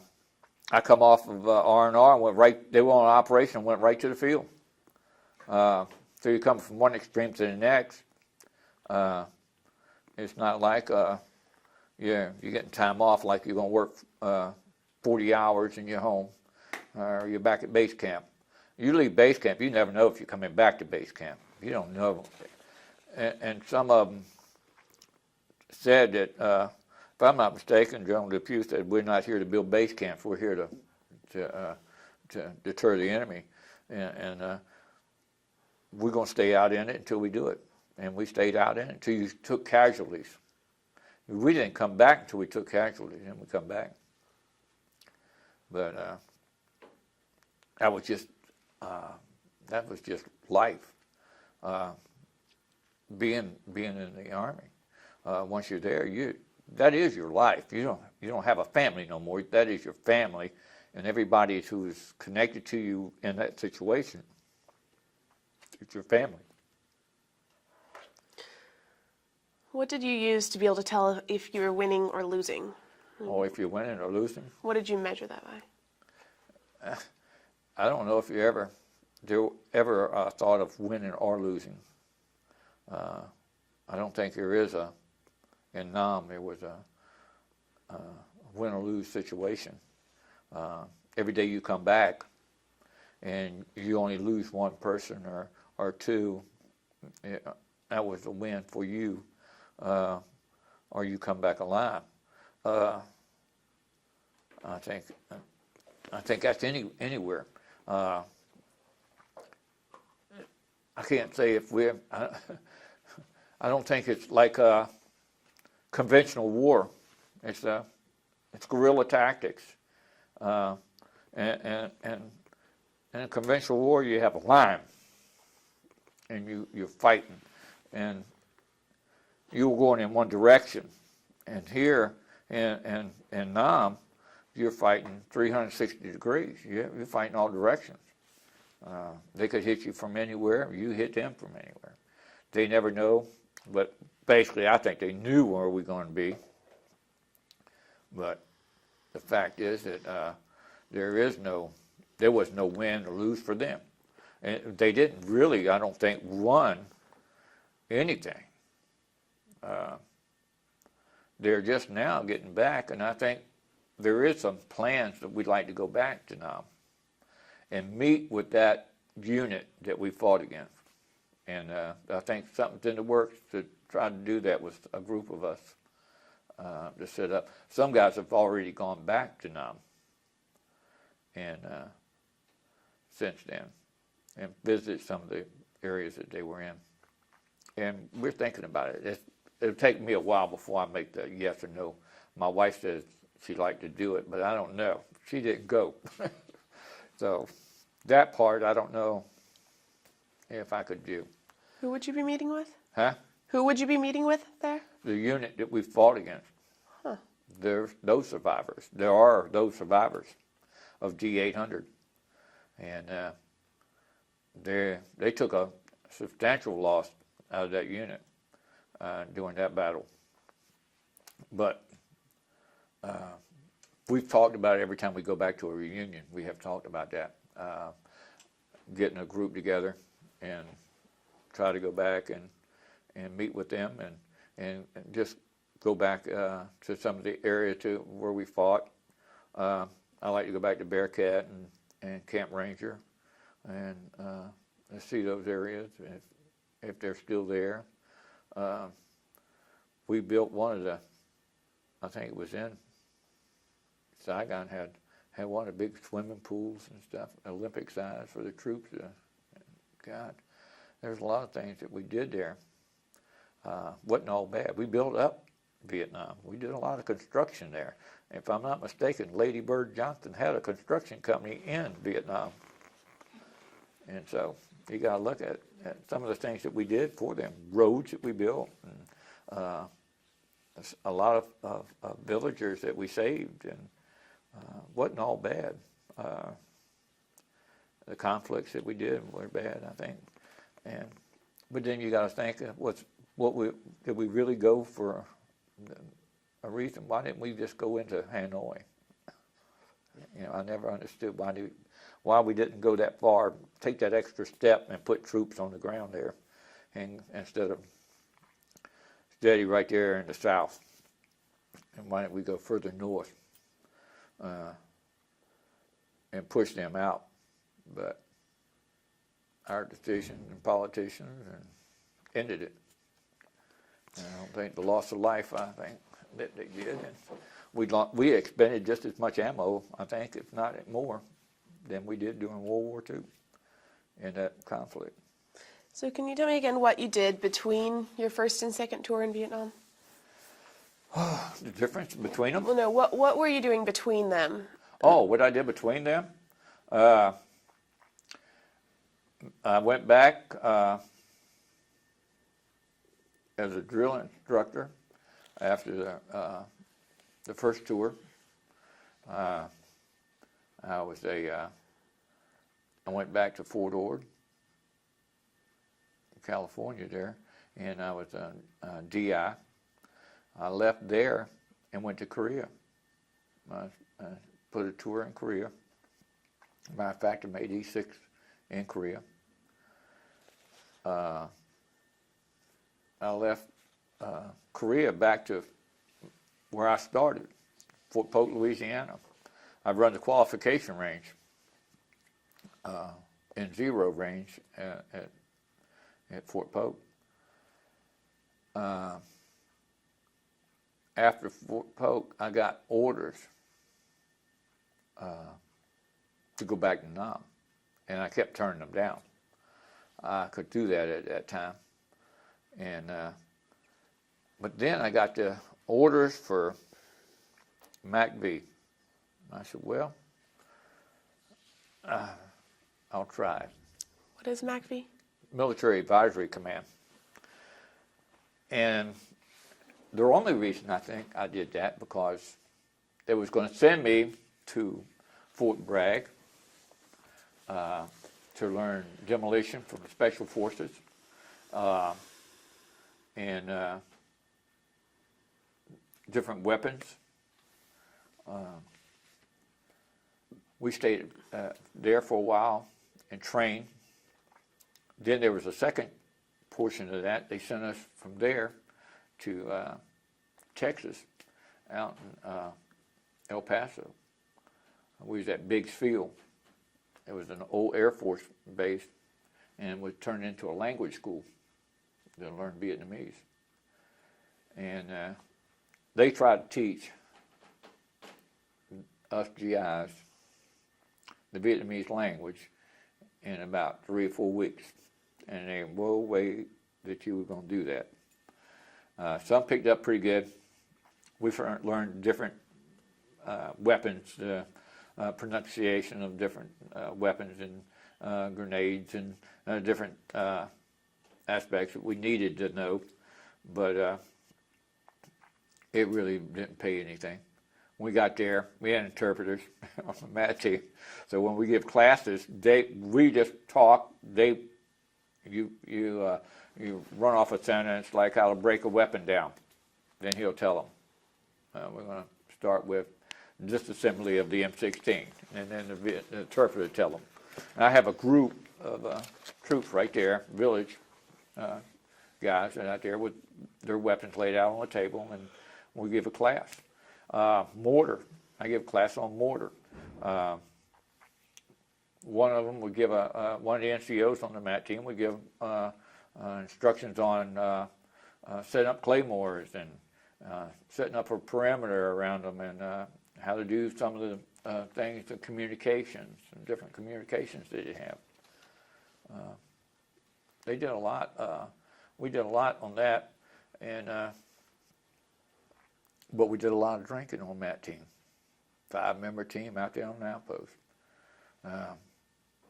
come off of R&R and went right. They were on operation, went right to the field. So you come from one extreme to the next. It's not like you're getting time off like you're going to work 40 hours and you're home, or you're back at base camp. You leave base camp, you never know if you're coming back to base camp. You don't know. And some of them said that, if I'm not mistaken, General Depew said, we're not here to build base camps, we're here to deter the enemy. And we're going to stay out in it until we do it. And we stayed out in it until you took casualties. We didn't come back until we took casualties, and we come back. But that was just life. Being in the Army, once you're there, that is your life. You don't have a family no more. That is your family, and everybody who is connected to you in that situation, it's your family.
What did you use to be able to tell if you were winning or losing?
Oh, if you're winning or losing?
What did you measure that by?
I don't know if you ever thought of winning or losing. I don't think there is in Nam there was a win or lose situation. Every day you come back and you only lose one person or two, that was a win for you, or you come back alive. I think that's anywhere. I can't say if we're. I don't think it's like a conventional war. It's guerrilla tactics. And in a conventional war, you have a line, and you're fighting, and you're going in one direction. And here in Nam, you're fighting 360 degrees. You're fighting all directions. They could hit you from anywhere. You hit them from anywhere. They never know, but basically, I think they knew where we were going to be. But the fact is that there was no win or lose for them. And they didn't really, I don't think, run anything. They're just now getting back, and I think there is some plans that we'd like to go back to Nam and meet with that unit that we fought against. And I think something's in the works to try to do that with a group of us to set up. Some guys have already gone back to Nam and since then and visited some of the areas that they were in. And we're thinking about it. It'll take me a while before I make the yes or no. My wife says she'd like to do it, but I don't know. She didn't go. So that part, I don't know if I could do.
Who would you be meeting with?
Huh?
Who would you be meeting with there?
The unit that we fought against.
Huh.
There's those survivors. There are those survivors of D800. And they took a substantial loss out of that unit during that battle. But we've talked about it every time we go back to a reunion. We have talked about that. Getting a group together and try to go back and meet with them and just go back to some of the area to where we fought. I like to go back to Bearcat and Camp Ranger and see those areas if they're still there. We built one of the, I think it was in Saigon, had one of the big swimming pools and stuff, Olympic size for the troops. God, there's a lot of things that we did there. Wasn't all bad. We built up Vietnam. We did a lot of construction there. If I'm not mistaken, Lady Bird Johnson had a construction company in Vietnam. And so you got to look at some of the things that we did for them, roads that we built, and a lot of villagers that we saved, and wasn't all bad. The conflicts that we did were bad, I think. But then you got to think, did we really go for a reason? Why didn't we just go into Hanoi? I never understood why we didn't go that far, take that extra step and put troops on the ground there, and instead of steady right there in the south. And why didn't we go further north and push them out? But our decision and politicians ended it. And I don't think the loss of life, I think, that they did. And we expended just as much ammo, I think, if not more, than we did during World War II in that conflict.
So can you tell me again what you did between your first and second tour in Vietnam?
The difference between them?
Well, no, what were you doing between them?
Oh, what I did between them? I went back as a drill instructor after the first tour. I went back to Fort Ord, California there, and I was a DI. I left there and went to Korea. I put a tour in Korea. Matter of fact, I made E6 in Korea. I left Korea back to where I started, Fort Polk, Louisiana. I run the qualification range in zero range at Fort Polk. After Fort Polk, I got orders to go back to Nam, and I kept turning them down. I could do that at that time, and but then I got the orders for MACV. I said, well, I'll try.
What is MACV?
Military Advisory Command. And the only reason I think I did that because they was going to send me to Fort Bragg to learn demolition from the Special Forces and different weapons. We stayed there for a while and trained. Then there was a second portion of that. They sent us from there to Texas, out in El Paso. We was at Biggs Field. It was an old Air Force base, and was turned into a language school to learn Vietnamese. And they tried to teach us GIs the Vietnamese language in about 3 or 4 weeks. And there was no way that you were going to do that. Some picked up pretty good. We learned different weapons, pronunciation of different weapons and grenades and different aspects that we needed to know, but it really didn't pay anything. When we got there, we had interpreters on the MAT team, so when we give classes, we just talk. You run off a sentence like how to break a weapon down. Then he'll tell them. We're going to start with disassembly of the M16, and then the interpreter will tell them. And I have a group of troops right there, village guys, and out there with their weapons laid out on the table, and we give a class. Mortar, I give a class on mortar. One of them would give one of the NCOs on the MAT team would give instructions on setting up claymores and setting up a perimeter around them, and how to do some of the things, the communications, and different communications that you have. They did a lot. We did a lot on that, and but we did a lot of drinking on that team. 5-member team out there on the outpost.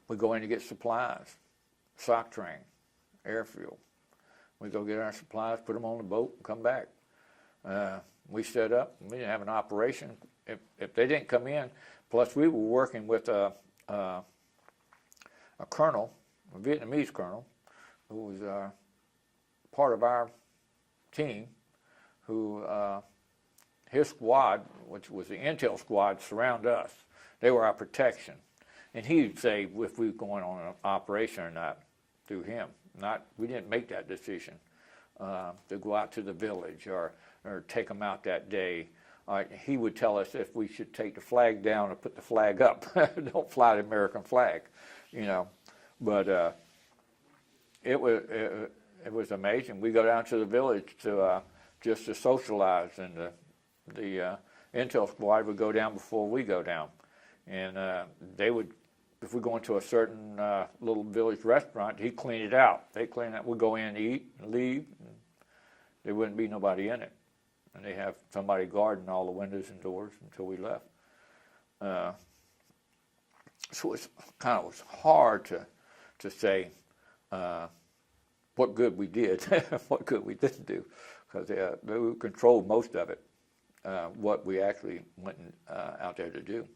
We go in to get supplies, sock train, airfield. We go get our supplies, put them on the boat, and come back. We set up. We didn't have an operation. If they didn't come in, plus we were working with a colonel, a Vietnamese colonel, who was part of our team, who his squad, which was the intel squad, surround us. They were our protection. And he'd say if we were going on an operation or not through him. We didn't make that decision to go out to the village or take them out that day. He would tell us if we should take the flag down or put the flag up. Don't fly the American flag, you know. But it was amazing. We go down to the village to just to socialize, and the intel squad would go down before we go down, and they would. If we go into a certain little village restaurant, he'd clean it out. They clean it. We'd go in and eat and leave. And there wouldn't be nobody in it. And they have somebody guarding all the windows and doors until we left. So it's kind of was hard to say what good we did, what good we didn't do, because they controlled most of it, what we actually went out there to do.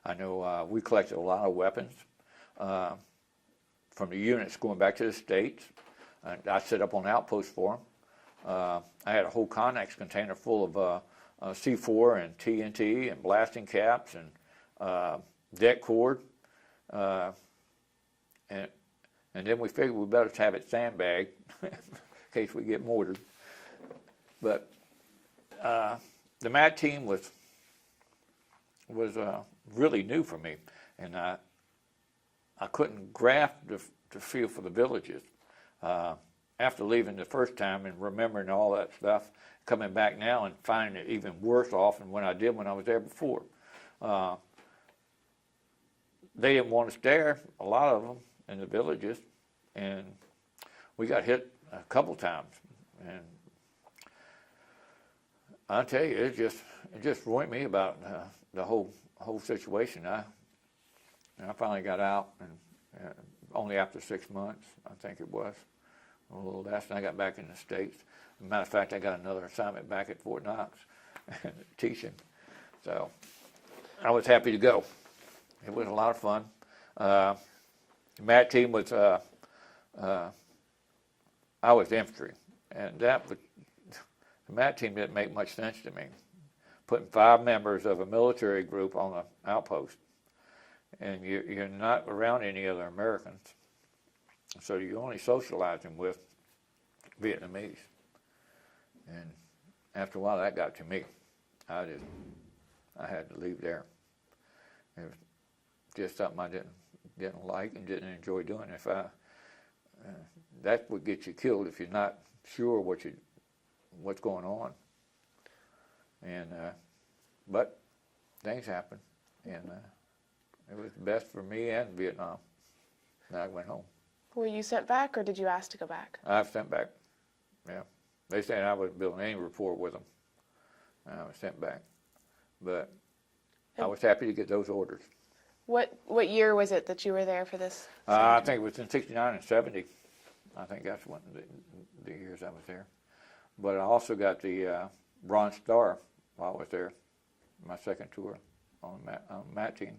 I know we collected a lot of weapons from the units going back to the States. I set up on outposts for them. I had a whole Connex container full of C4 and TNT and blasting caps and deck cord. And then we figured we better have it sandbagged in case we get mortared. But the MAT team was really new for me, and I couldn't grasp the feel for the villages. After leaving the first time and remembering all that stuff, coming back now and finding it even worse off than when I did when I was there before. They didn't want us there, a lot of them, in the villages, and we got hit a couple times. And I'll tell you, it just ruined me about the whole situation. And I finally got out, and only after 6 months, I think it was, a little less, and I got back in the States. As a matter of fact, I got another assignment back at Fort Knox, teaching. So I was happy to go. It was a lot of fun. The MAT team was, I was infantry, and the MAT team didn't make much sense to me. Putting 5 members of a military group on an outpost, and you're not around any other Americans, so you're only socializing with Vietnamese. And after a while, that got to me. I had to leave there. It was just something I didn't like and didn't enjoy doing. That would get you killed if you're not sure what's going on. And but things happen, and it was best for me and Vietnam. And I went home.
Were you sent back, or did you ask to go back?
I was sent back. Yeah, they said I wasn't building any rapport with them. I was sent back, but I was happy to get those orders.
What year was it that you were there for this?
I think it was in '69 and '70. I think that's one of the years I was there. But I also got the Bronze Star while I was there, my second tour on the MAT team.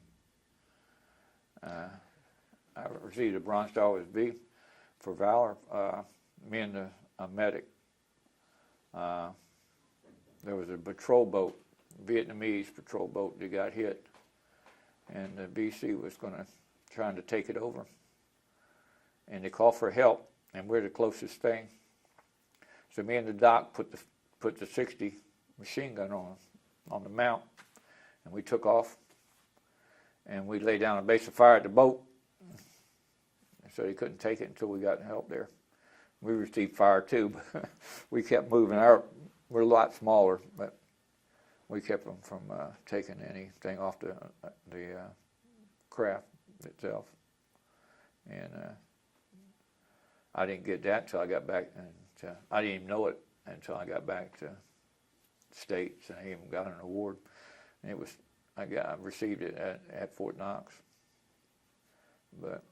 I received a Bronze Star with V for valor. Me and a medic. There was a patrol boat, Vietnamese patrol boat that got hit, and the BC was trying to take it over. And they called for help, and we're the closest thing. So me and the doc put the 60 machine gun on the mount, and we took off, and we laid down a base of fire at the boat, so they couldn't take it until we got help there. We received fire too, but we kept moving. We're a lot smaller, but we kept them from taking anything off the craft itself. And I didn't get that until I got back, and I didn't even know it until I got back to the States, and I even got an award. And I received it at Fort Knox. But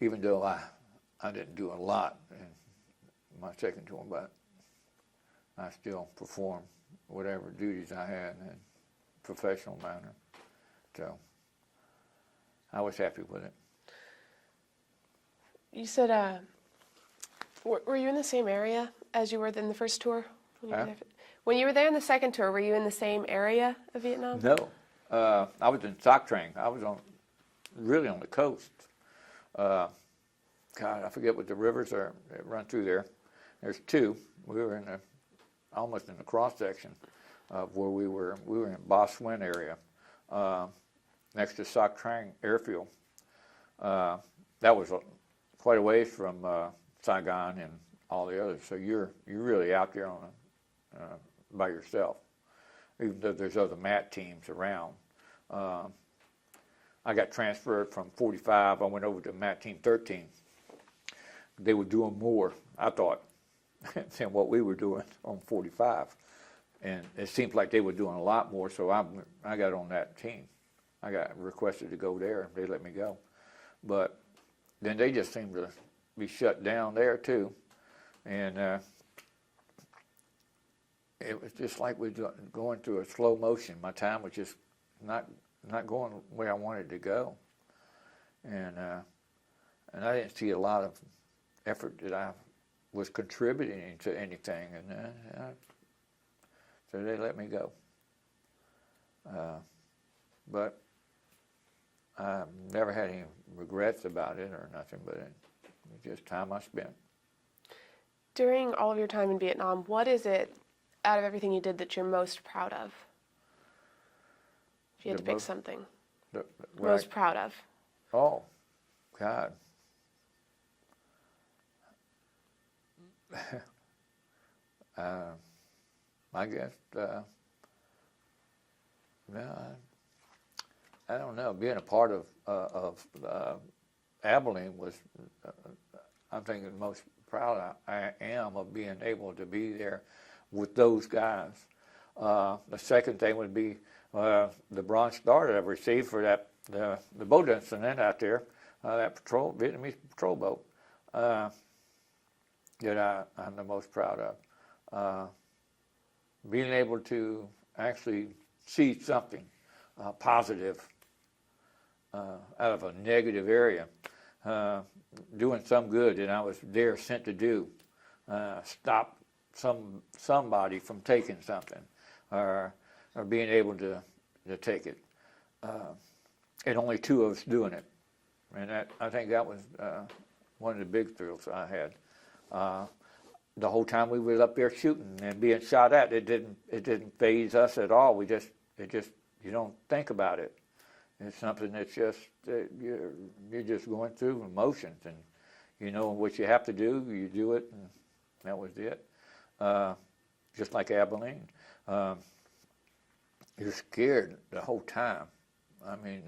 even though I didn't do a lot in my second tour, but I still performed whatever duties I had in a professional manner. So I was happy with it.
You said, were you in the same area as you were in the first tour? When you were there in the second tour, were you in the same area of Vietnam?
No. I was in Soc Trang. I was really on the coast. God, I forget what the rivers are that run through there. There's 2. We were almost in the cross section of where we were. We were in Ba Xuan area, next to Soc Trang airfield. That was quite a ways from Saigon and all the others. So you're really out there by yourself, even though there's other MAT teams around. I got transferred from 45. I went over to MAT team 13. They were doing more, I thought, than what we were doing on 45. And it seemed like they were doing a lot more, so I got on that team. I got requested to go there, and they let me go. But then they just seemed to be shut down there, too. And it was just like we were going through a slow motion. My time was just not going where I wanted to go. And I didn't see a lot of effort that I was contributing to anything, and so they let me go. But I never had any regrets about it or nothing, but it was just time I spent.
During all of your time in Vietnam, what is it, out of everything you did, that you're most proud of? If you had to pick something. Most proud of.
Oh, God. I guess, I don't know. Being a part of Abilene was, I'm thinking, the most proud I am of being able to be there with those guys. The second thing would be the Bronze Star that I received for that the boat incident out there, that Vietnamese patrol boat, that I'm the most proud of. Being able to actually see something positive out of a negative area, doing some good that I was there sent to do, stop somebody from taking something, or being able to take it, and only two of us doing it, and I think that was one of the big thrills I had. The whole time we were up there shooting and being shot at, it didn't faze us at all. You don't think about it. It's something that's just you're just going through emotions, and you know what you have to do. You do it, and that was it. Just like Abilene, you're scared the whole time. I mean,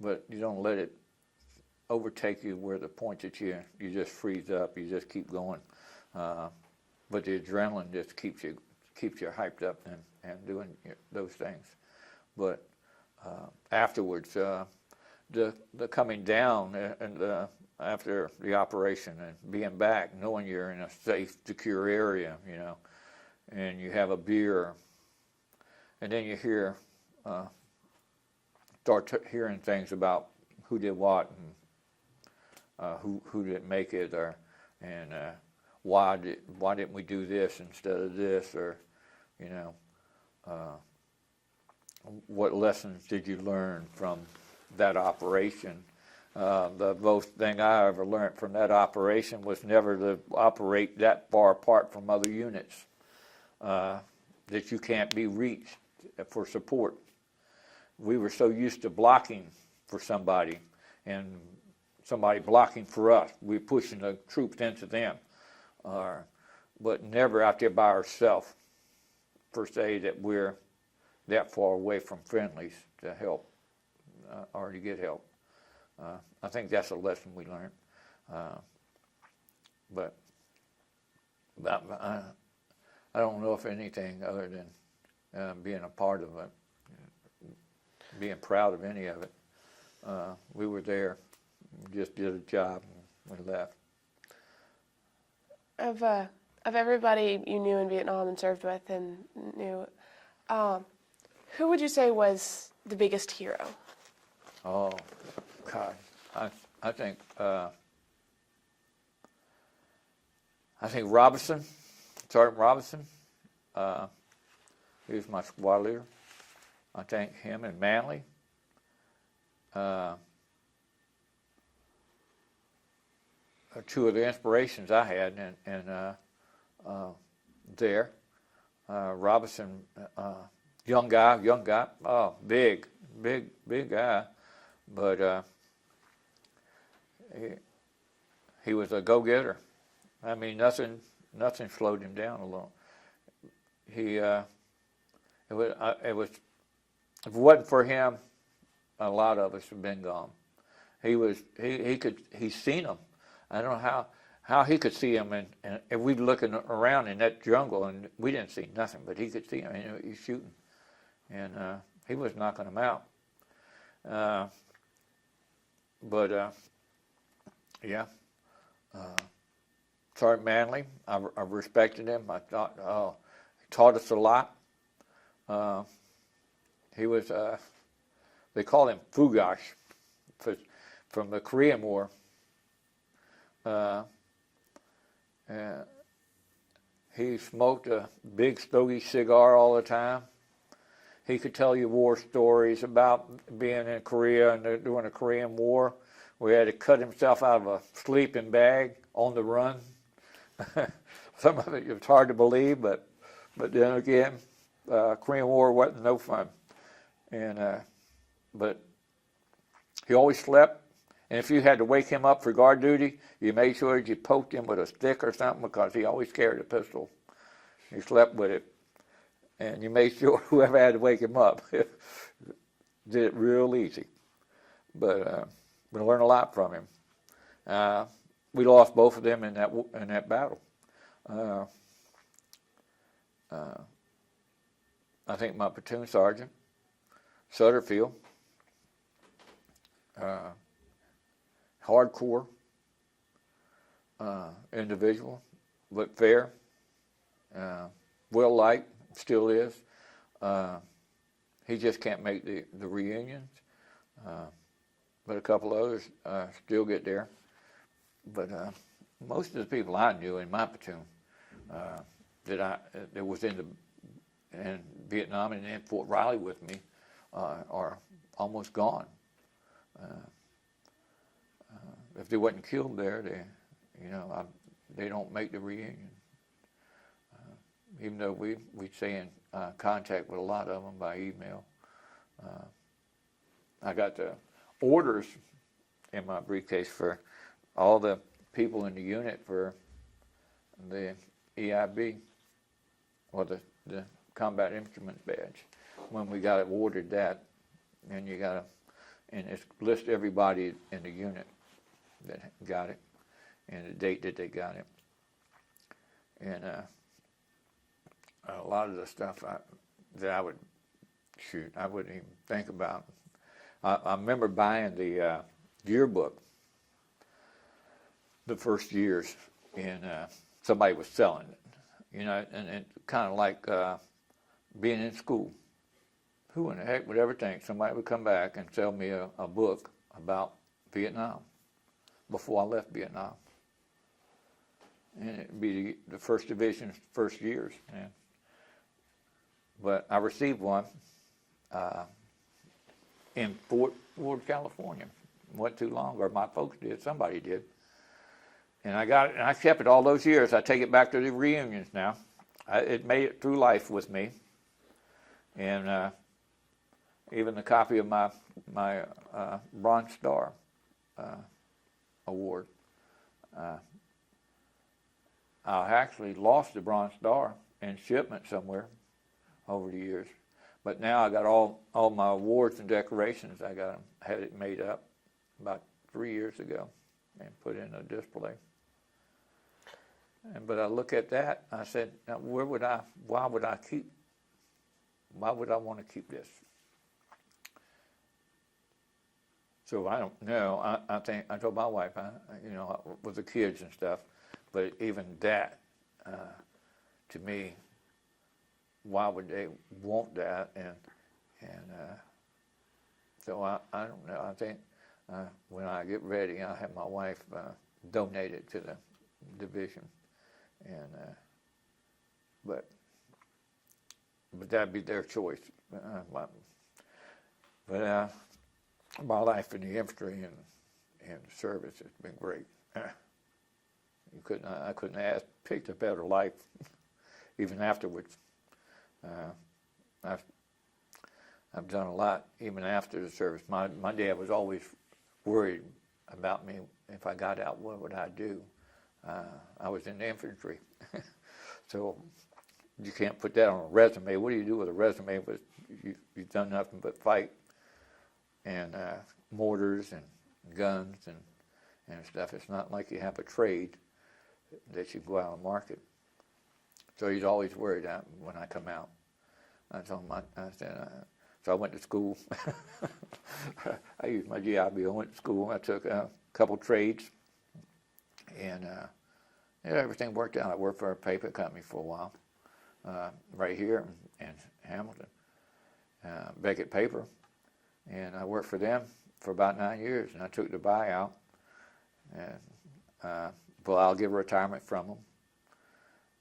but you don't let it overtake you where the point that you just freeze up. You just keep going. But the adrenaline just keeps you hyped up and doing those things. But afterwards, the coming down and after the operation and being back, knowing you're in a safe, secure area, you know, and you have a beer, and then you start hearing things about who did what and who didn't make it, and why didn't we do this instead of this, or you know, what lessons did you learn from that operation? The most thing I ever learned from that operation was never to operate that far apart from other units, that you can't be reached for support. We were so used to blocking for somebody and somebody blocking for us. We were pushing the troops into them, but never out there by ourselves, per se, that we're that far away from friendlies to help or to get help. I think that's a lesson we learned. But I don't know if anything other than being a part of it, being proud of any of it. We were there, just did a job, and we left.
Of everybody you knew in Vietnam and served with and knew, who would you say was the biggest hero?
Oh, God, I think Robinson, Sergeant Robinson. He was my squad leader. I think him and Manley. Are two of the inspirations I had, and there. Robinson, young guy, oh, big guy, but he was a go-getter. I mean, nothing slowed him down a little. If it wasn't for him, a lot of us have been gone. He's seen them. I don't know how he could see them, and we'd looking around in that jungle, and we didn't see nothing, but he could see them. You know, he's shooting, and he was knocking them out. Sergeant Manley, I respected him. I thought, he taught us a lot. He was, they called him Fugash from the Korean War. He smoked a big stogie cigar all the time. He could tell you war stories about being in Korea and during the Korean War, where he had to cut himself out of a sleeping bag on the run. Some of it was hard to believe, but then again, Korean War wasn't no fun. But he always slept, and if you had to wake him up for guard duty, you made sure you poked him with a stick or something, because he always carried a pistol. He slept with it, and you made sure whoever had to wake him up did it real easy. But we learned a lot from him. We lost both of them in that battle. I think my platoon sergeant, Sutterfield, hardcore individual, but fair, well-liked, still is. He just can't make the reunions, but a couple others still get there. But most of the people I knew in my platoon that was in Vietnam and in Fort Riley with me are almost gone. If they wasn't killed there, they don't make the reunion. Even though we stay in contact with a lot of them by email. I got the orders in my briefcase for all the people in the unit for the EIB, or the Combat Instrument Badge. When we got awarded that, and it lists everybody in the unit that got it, and the date that they got it. And a lot of the stuff that I would shoot, I wouldn't even think about. I remember buying the yearbook the first years, and somebody was selling it, and kind of like being in school. Who in the heck would ever think somebody would come back and sell me a book about Vietnam before I left Vietnam? And it'd be the First Division's first years. But I received one in Fort Ward, California. It wasn't too long, or my folks did, somebody did. And I got it, and I kept it all those years. I take it back to the reunions now. It made it through life with me. And even the copy of my Bronze Star award. I actually lost the Bronze Star in shipment somewhere over the years. But now I got all my awards and decorations. I had it made up about 3 years ago and put in a display. But I look at that, I said, now why would I want to keep this? So I don't know. I think I told my wife, with the kids and stuff, but even that, to me, why would they want that? And so I don't know. I think when I get ready, I'll have my wife donate it to the division, and but that'd be their choice. But my life in the infantry and service has been great. I couldn't have picked a better life, even afterwards. I've done a lot even after the service. My dad was always worried about me. If I got out, what would I do? I was in the infantry, so you can't put that on a resume. What do you do with a resume? But you've done nothing but fight and mortars and guns and stuff. It's not like you have a trade that you go out and market. So he's always worried when I come out. I told him, so I went to school. I used my GIB. I went to school. I took a couple trades, and everything worked out. I worked for a paper company for a while, right here in Hamilton, Beckett Paper, and I worked for them for about 9 years, and I took the buyout, and I'll get retirement from them.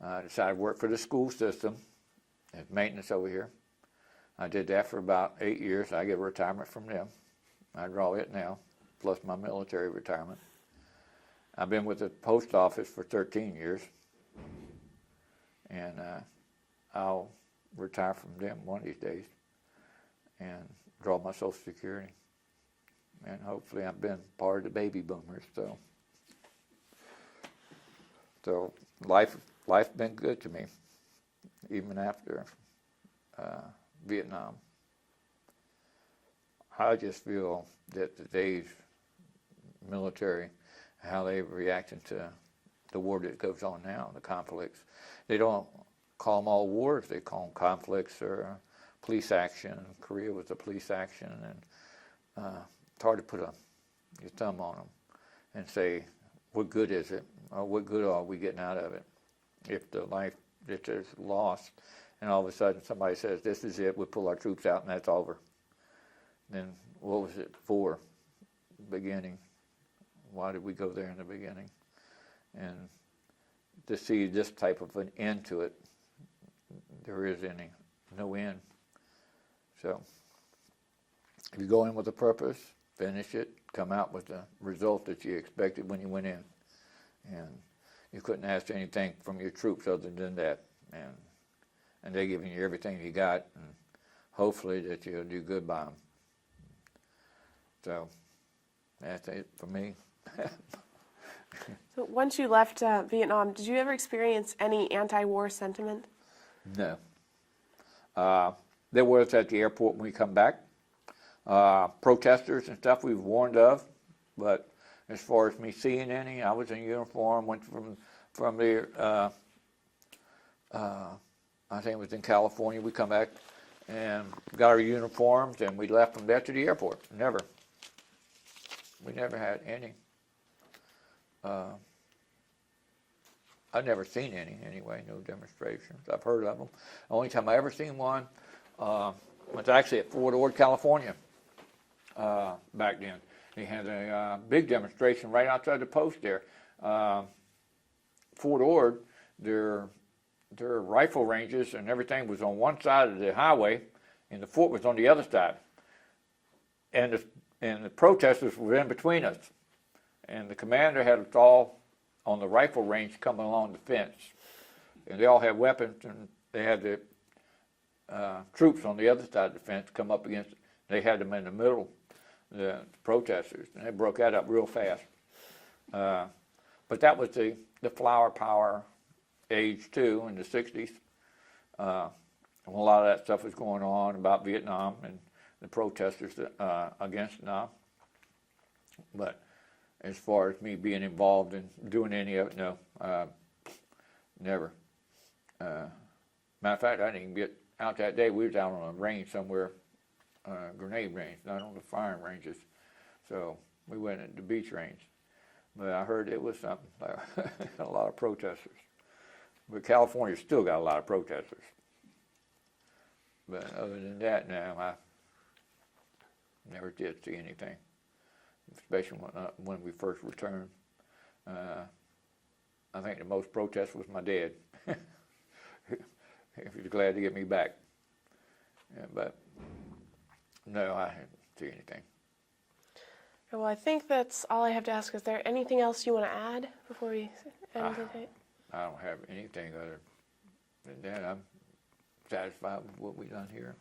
I decided to work for the school system as maintenance over here. I did that for about 8 years. I get retirement from them. I draw it now, plus my military retirement. I've been with the post office for 13 years, and I'll retire from them one of these days and draw my Social Security. And hopefully I've been part of the baby boomers, so life's been good to me, even after Vietnam. I just feel that today's military, how they reacting to the war that goes on now, the conflicts, they don't call them all wars, they call them conflicts or police action. Korea was a police action, and it's hard to put your thumb on them and say, what good is it? Or what good are we getting out of it? If the life that is lost, and all of a sudden somebody says, this is it, we pull our troops out and that's over. Then what was it for? Beginning. Why did we go there in the beginning? And to see this type of an end to it, there is no end. So if you go in with a purpose, finish it, come out with the result that you expected when you went in. And you couldn't ask anything from your troops other than that. And they're giving you everything you got, and hopefully that you'll do good by them. So that's it for me.
So once you left Vietnam, did you ever experience any anti-war sentiment?
No. There was at the airport when we come back. Protesters and stuff we were warned of, but as far as me seeing any, I was in uniform, went from there, I think it was in California. We come back and got our uniforms, and we left from there to the airport. Never. We never had any. I've never seen any anyway, no demonstrations. I've heard of them. The only time I ever seen one was actually at Fort Ord, California, back then. They had a big demonstration right outside the post there. Fort Ord, their rifle ranges and everything was on one side of the highway, and the fort was on the other side. And the protesters were in between us. And the commander had us all on the rifle range coming along the fence. And they all had weapons, and they had the troops on the other side of the fence come up against it. They had them in the middle, the protesters, and they broke that up real fast. But that was the flower power age, too, in the 60s. A lot of that stuff was going on about Vietnam and the protesters against Vietnam. But as far as me being involved in doing any of it, no, never. Matter of fact, I didn't even get out that day. We was out on a range somewhere, grenade range, not on the firing ranges. So we went at the beach range. But I heard it was something, a lot of protesters. But California still got a lot of protesters. But other than that, no, I never did see anything, especially when we first returned. I think the most protest was my dad. He was glad to get me back. Yeah, but no, I didn't see anything.
Well, I think that's all I have to ask. Is there anything else you want to add before we end the day?
I don't have anything other than that. I'm satisfied with what we've done here.